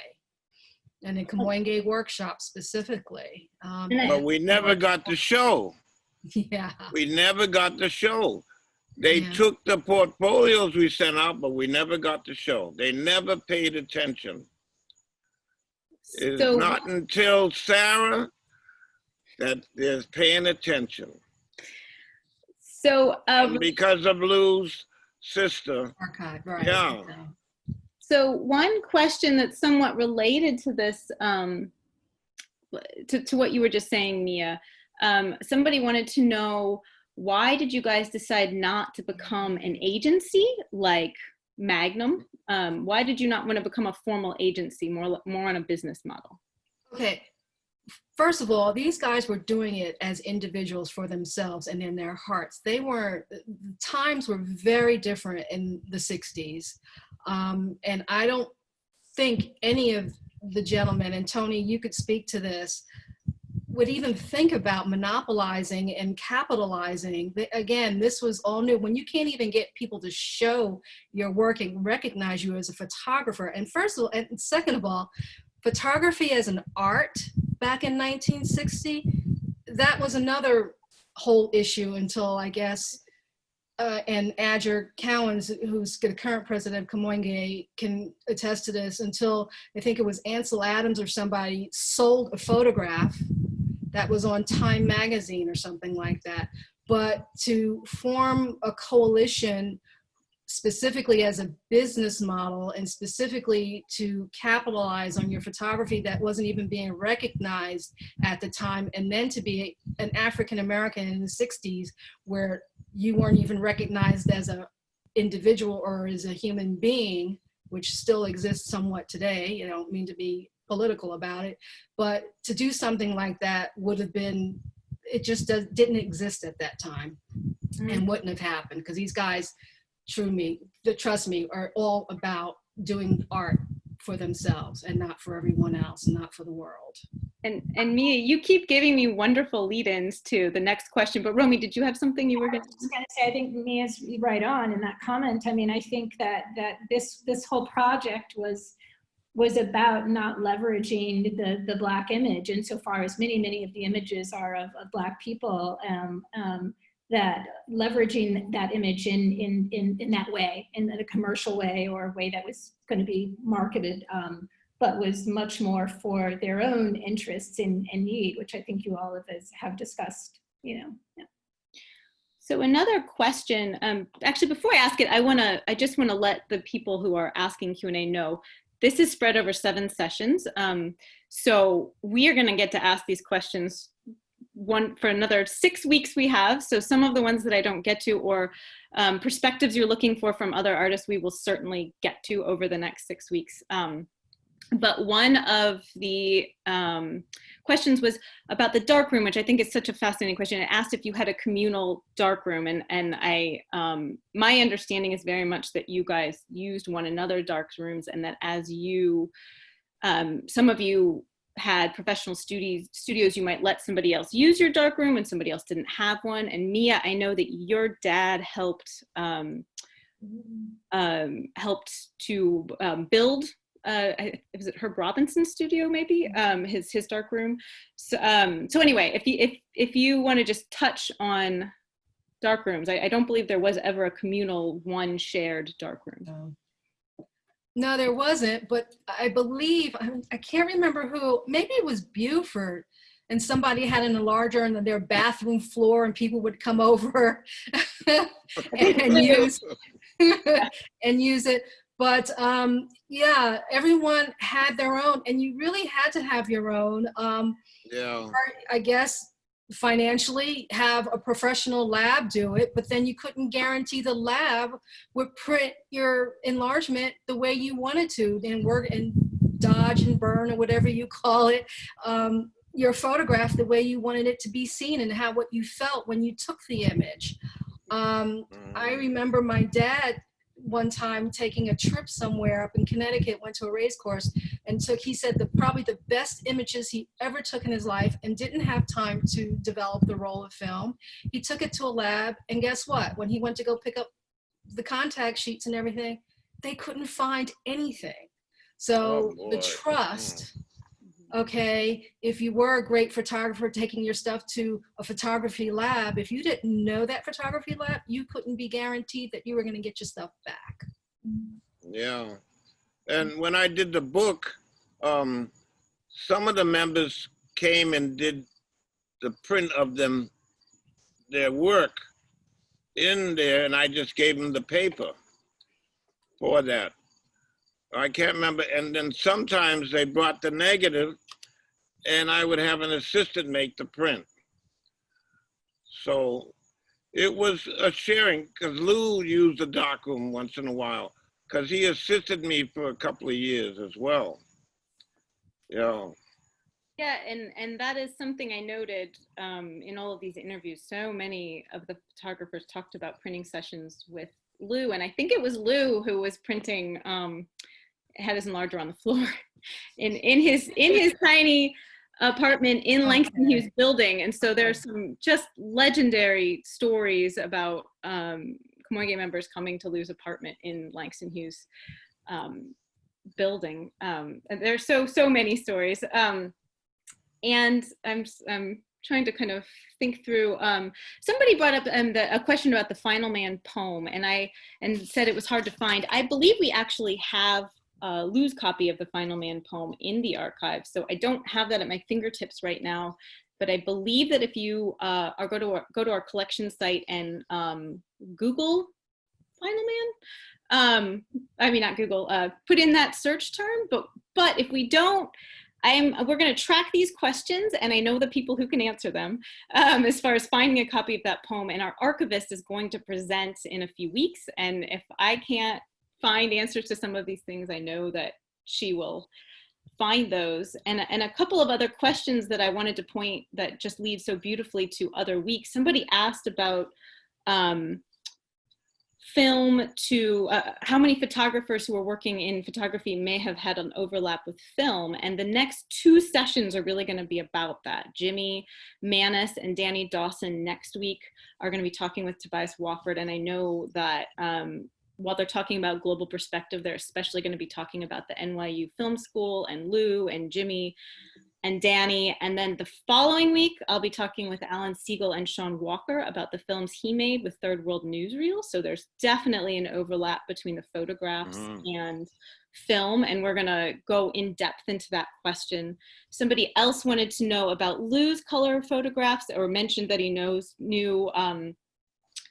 Speaker 17: and a Kamoinge workshop specifically.
Speaker 16: But we never got the show.
Speaker 17: Yeah.
Speaker 16: We never got the show. They took the portfolios we sent out, but we never got the show. They never paid attention. It's not until Sarah that is paying attention.
Speaker 3: So
Speaker 16: and because of Lou's sister.
Speaker 17: Archive, right.
Speaker 16: Yeah.
Speaker 3: So one question that's somewhat related to this, to what you were just saying, Mia, somebody wanted to know, why did you guys decide not to become an agency like Magnum? Why did you not want to become a formal agency, more on a business model?
Speaker 17: Okay, first of all, these guys were doing it as individuals for themselves and in their hearts. They weren't, times were very different in the 60s. And I don't think any of the gentlemen, and Tony, you could speak to this, would even think about monopolizing and capitalizing. Again, this was all new. When you can't even get people to show your work and recognize you as a photographer. And first of all, and second of all, photography as an art back in 1960, that was another whole issue until, I guess, and Adger Cowens, who's the current president of Kamoinge, can attest to this, until I think it was Ansel Adams or somebody sold a photograph that was on Time magazine or something like that. But to form a coalition specifically as a business model and specifically to capitalize on your photography that wasn't even being recognized at the time, and then to be an African American in the 60s where you weren't even recognized as an individual or as a human being, which still exists somewhat today. I don't mean to be political about it, but to do something like that would have been, it just didn't exist at that time and wouldn't have happened, because these guys, trust me, are all about doing art for themselves and not for everyone else and not for the world.
Speaker 3: And Mia, you keep giving me wonderful lead-ins to the next question, but Romy, did you have something you were going to say?
Speaker 15: I was going to say, I think Mia's right on in that comment. I mean, I think that this whole project was about not leveraging the Black image insofar as many of the images are of Black people, that leveraging that image in that way, in a commercial way or a way that was going to be marketed, but was much more for their own interests and need, which I think you all of us have discussed, you know. Yeah.
Speaker 3: So another question, actually before I ask it, I just want to let the people who are asking Q&A know, this is spread over 7 sessions. So we are going to get to ask these questions for another 6 weeks we have. So some of the ones that I don't get to, or perspectives you're looking for from other artists, we will certainly get to over the next 6 weeks. But one of the questions was about the darkroom, which I think is such a fascinating question. It asked if you had a communal darkroom, and I, my understanding is very much that you guys used one another dark rooms, and that as you, some of you had professional studios, you might let somebody else use your darkroom and somebody else didn't have one. And Mia, I know that your dad helped to build. Was it Herb Robinson's studio, maybe, his dark room. So anyway, if you want to just touch on dark rooms, I don't believe there was ever a communal one shared dark room.
Speaker 17: No, there wasn't, but I believe, I can't remember who, maybe it was Buford, and somebody had an enlarger in their bathroom floor, and people would come over and use and use it. But yeah, everyone had their own, and you really had to have your own.
Speaker 16: Yeah.
Speaker 17: I guess financially have a professional lab do it, but then you couldn't guarantee the lab would print your enlargement the way you wanted to and work and dodge and burn or whatever you call it, your photograph the way you wanted it to be seen and how what you felt when you took the image. I remember my dad one time taking a trip somewhere up in Connecticut, went to a race course and he said probably the best images he ever took in his life, and didn't have time to develop the roll of film. He took it to a lab, and guess what? When he went to go pick up the contact sheets and everything, they couldn't find anything. So the trust, okay, if you were a great photographer taking your stuff to a photography lab, if you didn't know that photography lab, you couldn't be guaranteed that you were going to get your stuff back.
Speaker 16: Yeah. And when I did the book, some of the members came and did the print of their work in there, and I just gave them the paper for that. I can't remember. And then sometimes they brought the negative, and I would have an assistant make the print. So it was a sharing, because Lou used the darkroom once in a while, because he assisted me for a couple of years as well. Yeah.
Speaker 3: Yeah, and that is something I noted in all of these interviews. So many of the photographers talked about printing sessions with Lou, and I think it was Lou who was printing, had his enlarger on the floor in his tiny apartment in Langston Hughes building. And so there's some just legendary stories about Kamoinge members coming to Lou's apartment in Langston Hughes building. And there's so many stories. And I'm trying to kind of think through, somebody brought up a question about the Final Man poem, and said it was hard to find. I believe we actually have Lou's copy of the Final Man poem in the archive. So I don't have that at my fingertips right now, but I believe that if you go to our collection site and Google Final Man, I mean, not Google, put in that search term, but if we don't, we're going to track these questions, and I know the people who can answer them as far as finding a copy of that poem, and our archivist is going to present in a few weeks. And if I can't find answers to some of these things, I know that she will find those. And a couple of other questions that I wanted to point that just lead so beautifully to other weeks. Somebody asked about film to how many photographers who are working in photography may have had an overlap with film, and the next 2 sessions are really going to be about that. Jimmy Manis and Danny Dawson next week are going to be talking with Tobias Wofford, and I know that while they're talking about global perspective, they're especially going to be talking about the NYU Film School and Lou and Jimmy and Danny. And then the following week, I'll be talking with Alan Siegel and Sean Walker about the films he made with Third World Newsreel. So there's definitely an overlap between the photographs and film, and we're gonna go in depth into that question. Somebody else wanted to know about Lou's color photographs, or mentioned that he knew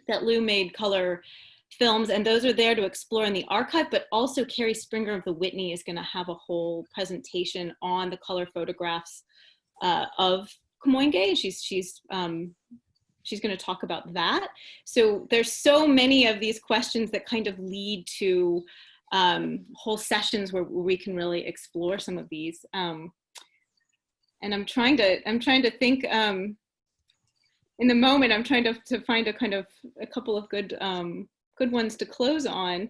Speaker 3: that Lou made color films, and those are there to explore in the archive, but also Carrie Springer of the Whitney is going to have a whole presentation on the color photographs of Kamoinge. She's going to talk about that. So there's so many of these questions that kind of lead to whole sessions where we can really explore some of these. And I'm trying to think in the moment. I'm trying to find a couple of good ones to close on.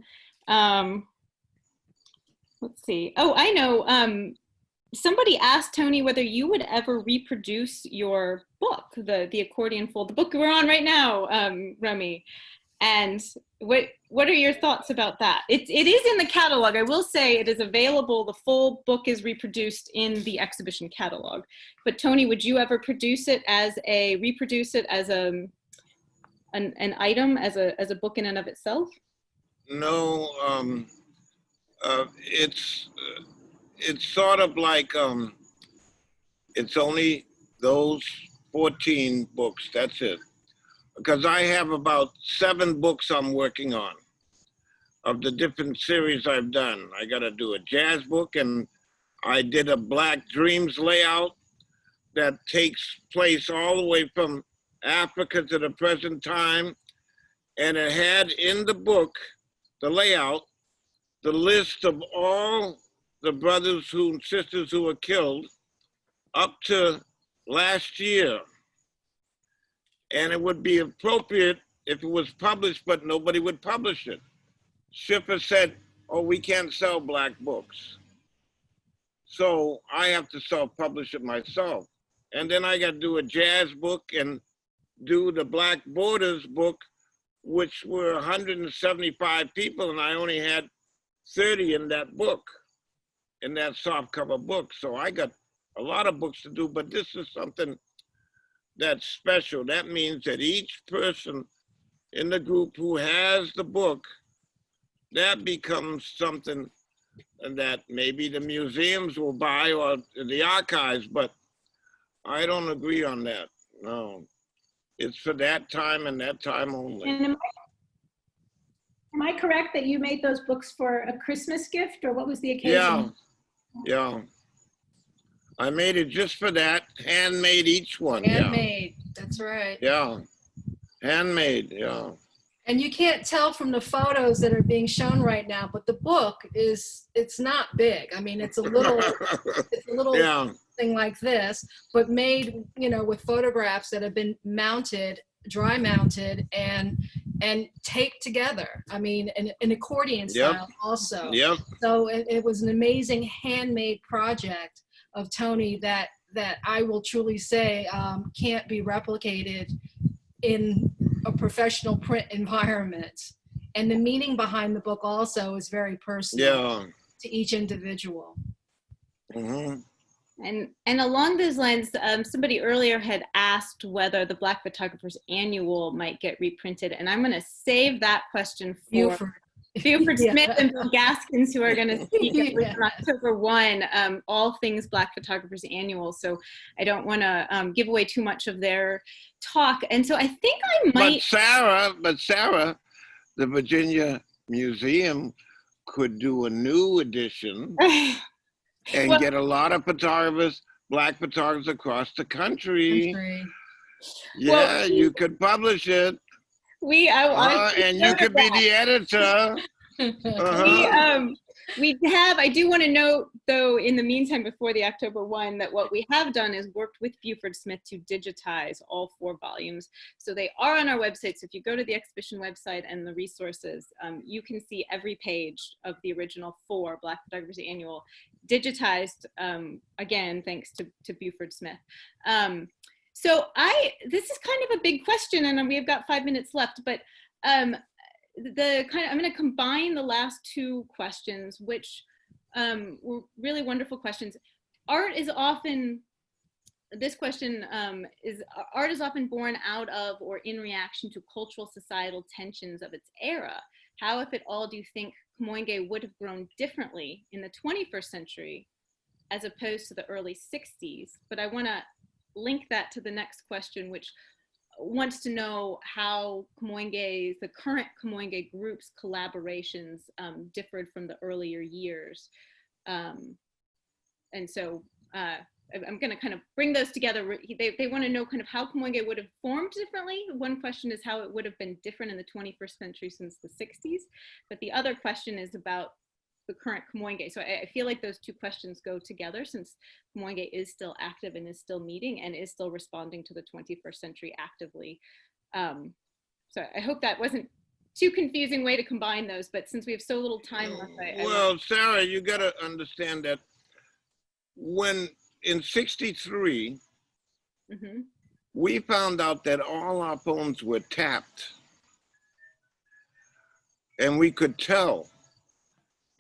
Speaker 3: Let's see. Oh, I know. Somebody asked Tony whether you would ever reproduce your book, the accordion fold, the book we're on right now, Remy. And what are your thoughts about that? It is in the catalog. I will say it is available. The full book is reproduced in the exhibition catalog. But Tony, would you ever reproduce it as an item, as a book in and of itself?
Speaker 16: No, it's sort of like it's only those 14 books, that's it. Because I have about 7 books I'm working on of the different series I've done. I got to do a jazz book, and I did a Black Dreams layout that takes place all the way from Africa to the present time. And it had in the book, the layout, the list of all the brothers and sisters who were killed up to last year. And it would be appropriate if it was published, but nobody would publish it. Schiffer said, oh, we can't sell Black books. So I have to self-publish it myself. And then I got to do a jazz book and do the Black Borders book, which were 175 people, and I only had 30 in that book, in that softcover book. So I got a lot of books to do, but this is something that's special. That means that each person in the group who has the book, that becomes something that maybe the museums will buy or the archives, but I don't agree on that, no. It's for that time and that time only.
Speaker 18: And am I correct that you made those books for a Christmas gift, or what was the occasion?
Speaker 16: Yeah. I made it just for that, handmade each one.
Speaker 17: Handmade, that's right.
Speaker 16: Yeah, handmade, yeah.
Speaker 17: And you can't tell from the photos that are being shown right now, but the book it's not big. I mean, it's a little,
Speaker 16: yeah.
Speaker 17: thing like this, but made, with photographs that have been mounted, dry mounted, and taped together. I mean, an accordion style also.
Speaker 16: Yep.
Speaker 17: So it was an amazing handmade project of Tony that I will truly say can't be replicated in a professional print environment. And the meaning behind the book also is very personal to each individual.
Speaker 16: Mm-hmm.
Speaker 3: And along those lines, somebody earlier had asked whether the Black Photographers Annual might get reprinted, and I'm going to save that question for Buford Smith and Bill Gaskins, who are going to speak on October 1, all things Black Photographers Annual. So I don't want to give away too much of their talk, and so I think I might.
Speaker 16: But Sarah, the Virginia Museum could do a new edition. And get a lot of photographers, Black photographers across the country. Yeah, you could publish it. And you could be the editor.
Speaker 3: I do want to note, though, in the meantime, before the October 1, that what we have done is worked with Buford Smith to digitize all 4 volumes. So they are on our website. So if you go to the exhibition website and the resources, you can see every page of the original 4 Black Photographers Annual digitized, again, thanks to Buford Smith. So this is kind of a big question, and we've got 5 minutes left, but I'm going to combine the last 2 questions, which were really wonderful questions. Art is often born out of or in reaction to cultural societal tensions of its era. How, if at all, do you think Kamoinge would have grown differently in the 21st century as opposed to the early 60s? But I want to link that to the next question, which wants to know how the current Kamoinge group's collaborations differed from the earlier years. And so I'm going to kind of bring those together. They want to know kind of how Kamoinge would have formed differently. One question is how it would have been different in the 21st century since the 60s. But the other question is about the current Kamoinge. So I feel like those 2 questions go together, since Kamoinge is still active and is still meeting and is still responding to the 21st century actively. So I hope that wasn't too confusing way to combine those, but since we have so little time left,
Speaker 16: Well, Sarah, you got to understand that when in '63, we found out that all our phones were tapped, and we could tell.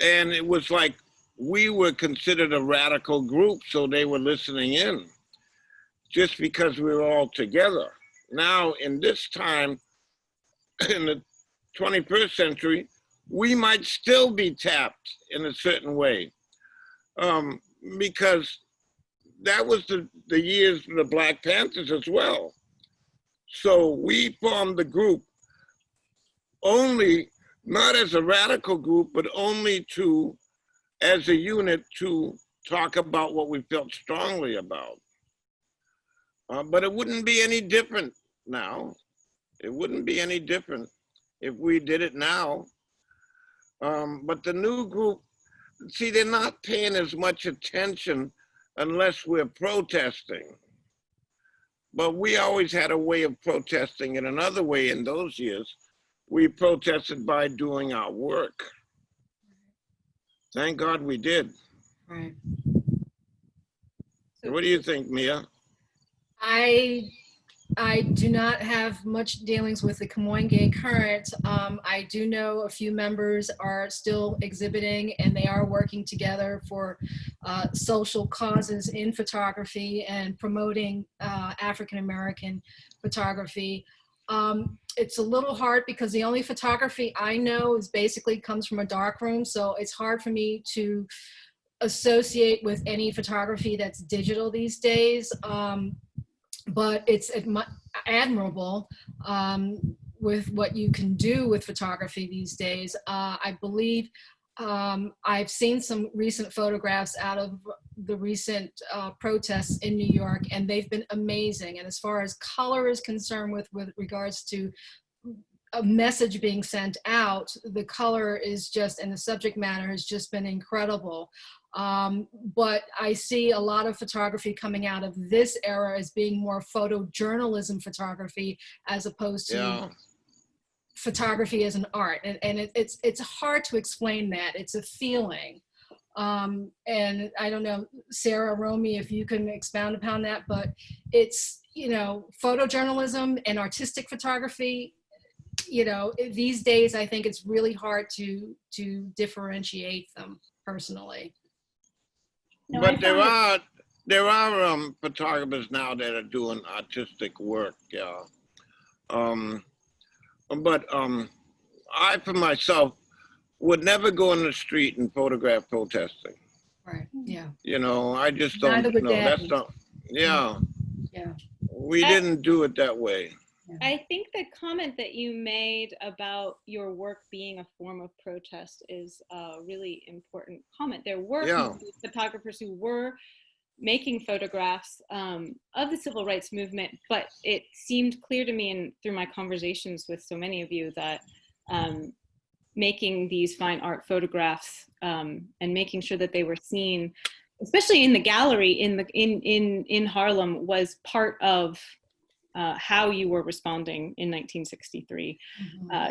Speaker 16: And it was like we were considered a radical group, so they were listening in just because we were all together. Now, in this time, in the 21st century, we might still be tapped in a certain way, because that was the years of the Black Panthers as well. So we formed the group only, not as a radical group, but only as a unit to talk about what we felt strongly about. But it wouldn't be any different now. It wouldn't be any different if we did it now. But the new group, see, they're not paying as much attention unless we're protesting. But we always had a way of protesting in another way in those years. We protested by doing our work. Thank God we did.
Speaker 17: Right.
Speaker 16: What do you think, Mia?
Speaker 17: I do not have much dealings with the Kamoinge current. I do know a few members are still exhibiting, and they are working together for social causes in photography and promoting African-American photography. It's a little hard because the only photography I know is basically comes from a darkroom, so it's hard for me to associate with any photography that's digital these days. But it's admirable with what you can do with photography these days. I believe I've seen some recent photographs out of the recent protests in New York, and they've been amazing. And as far as color is concerned with regards to a message being sent out, the color is just, and the subject matter has just been incredible. But I see a lot of photography coming out of this era as being more photojournalism photography as opposed to photography as an art. And it's hard to explain that. It's a feeling. And I don't know, Sarah, Romy, if you can expound upon that, but it's, you know, photojournalism and artistic photography, you know, these days, I think it's really hard to differentiate them personally.
Speaker 16: No, but there are photographers now that are doing artistic work, yeah. But I, for myself, would never go in the street and photograph protesting.
Speaker 17: Right. Yeah.
Speaker 16: You know, I just don't know. That's not. Yeah.
Speaker 17: Yeah.
Speaker 16: We didn't do it that way.
Speaker 3: I think the comment that you made about your work being a form of protest is a really important comment. There were photographers who were making photographs of the civil rights movement, but it seemed clear to me, and through my conversations with so many of you, that making these fine art photographs and making sure that they were seen, especially in the gallery in Harlem, was part of how you were responding in 1963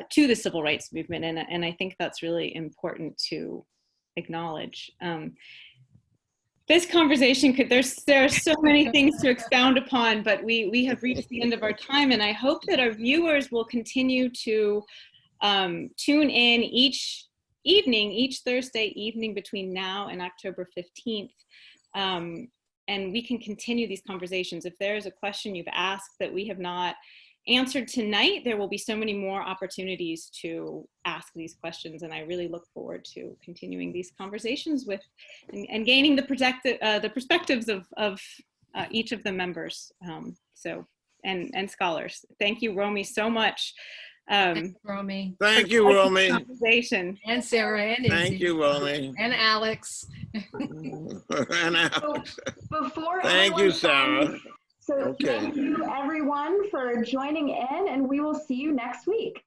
Speaker 3: to the civil rights movement. And I think that's really important to acknowledge. This conversation there are so many things to expound upon, but we have reached the end of our time, and I hope that our viewers will continue to tune in each Thursday evening between now and October 15th. And we can continue these conversations. If there is a question you've asked that we have not answered tonight, there will be so many more opportunities to ask these questions. And I really look forward to continuing these conversations with and gaining the perspectives of each of the members and scholars. Thank you, Romy, so much.
Speaker 17: Thank you, Romy.
Speaker 16: Thank you, Romy.
Speaker 17: And Sarah and Izzy.
Speaker 16: Thank you, Romy.
Speaker 17: And Alex.
Speaker 16: And Alex.
Speaker 1: Thank
Speaker 16: you, Sarah.
Speaker 1: So thank you everyone for joining in, and we will see you next week.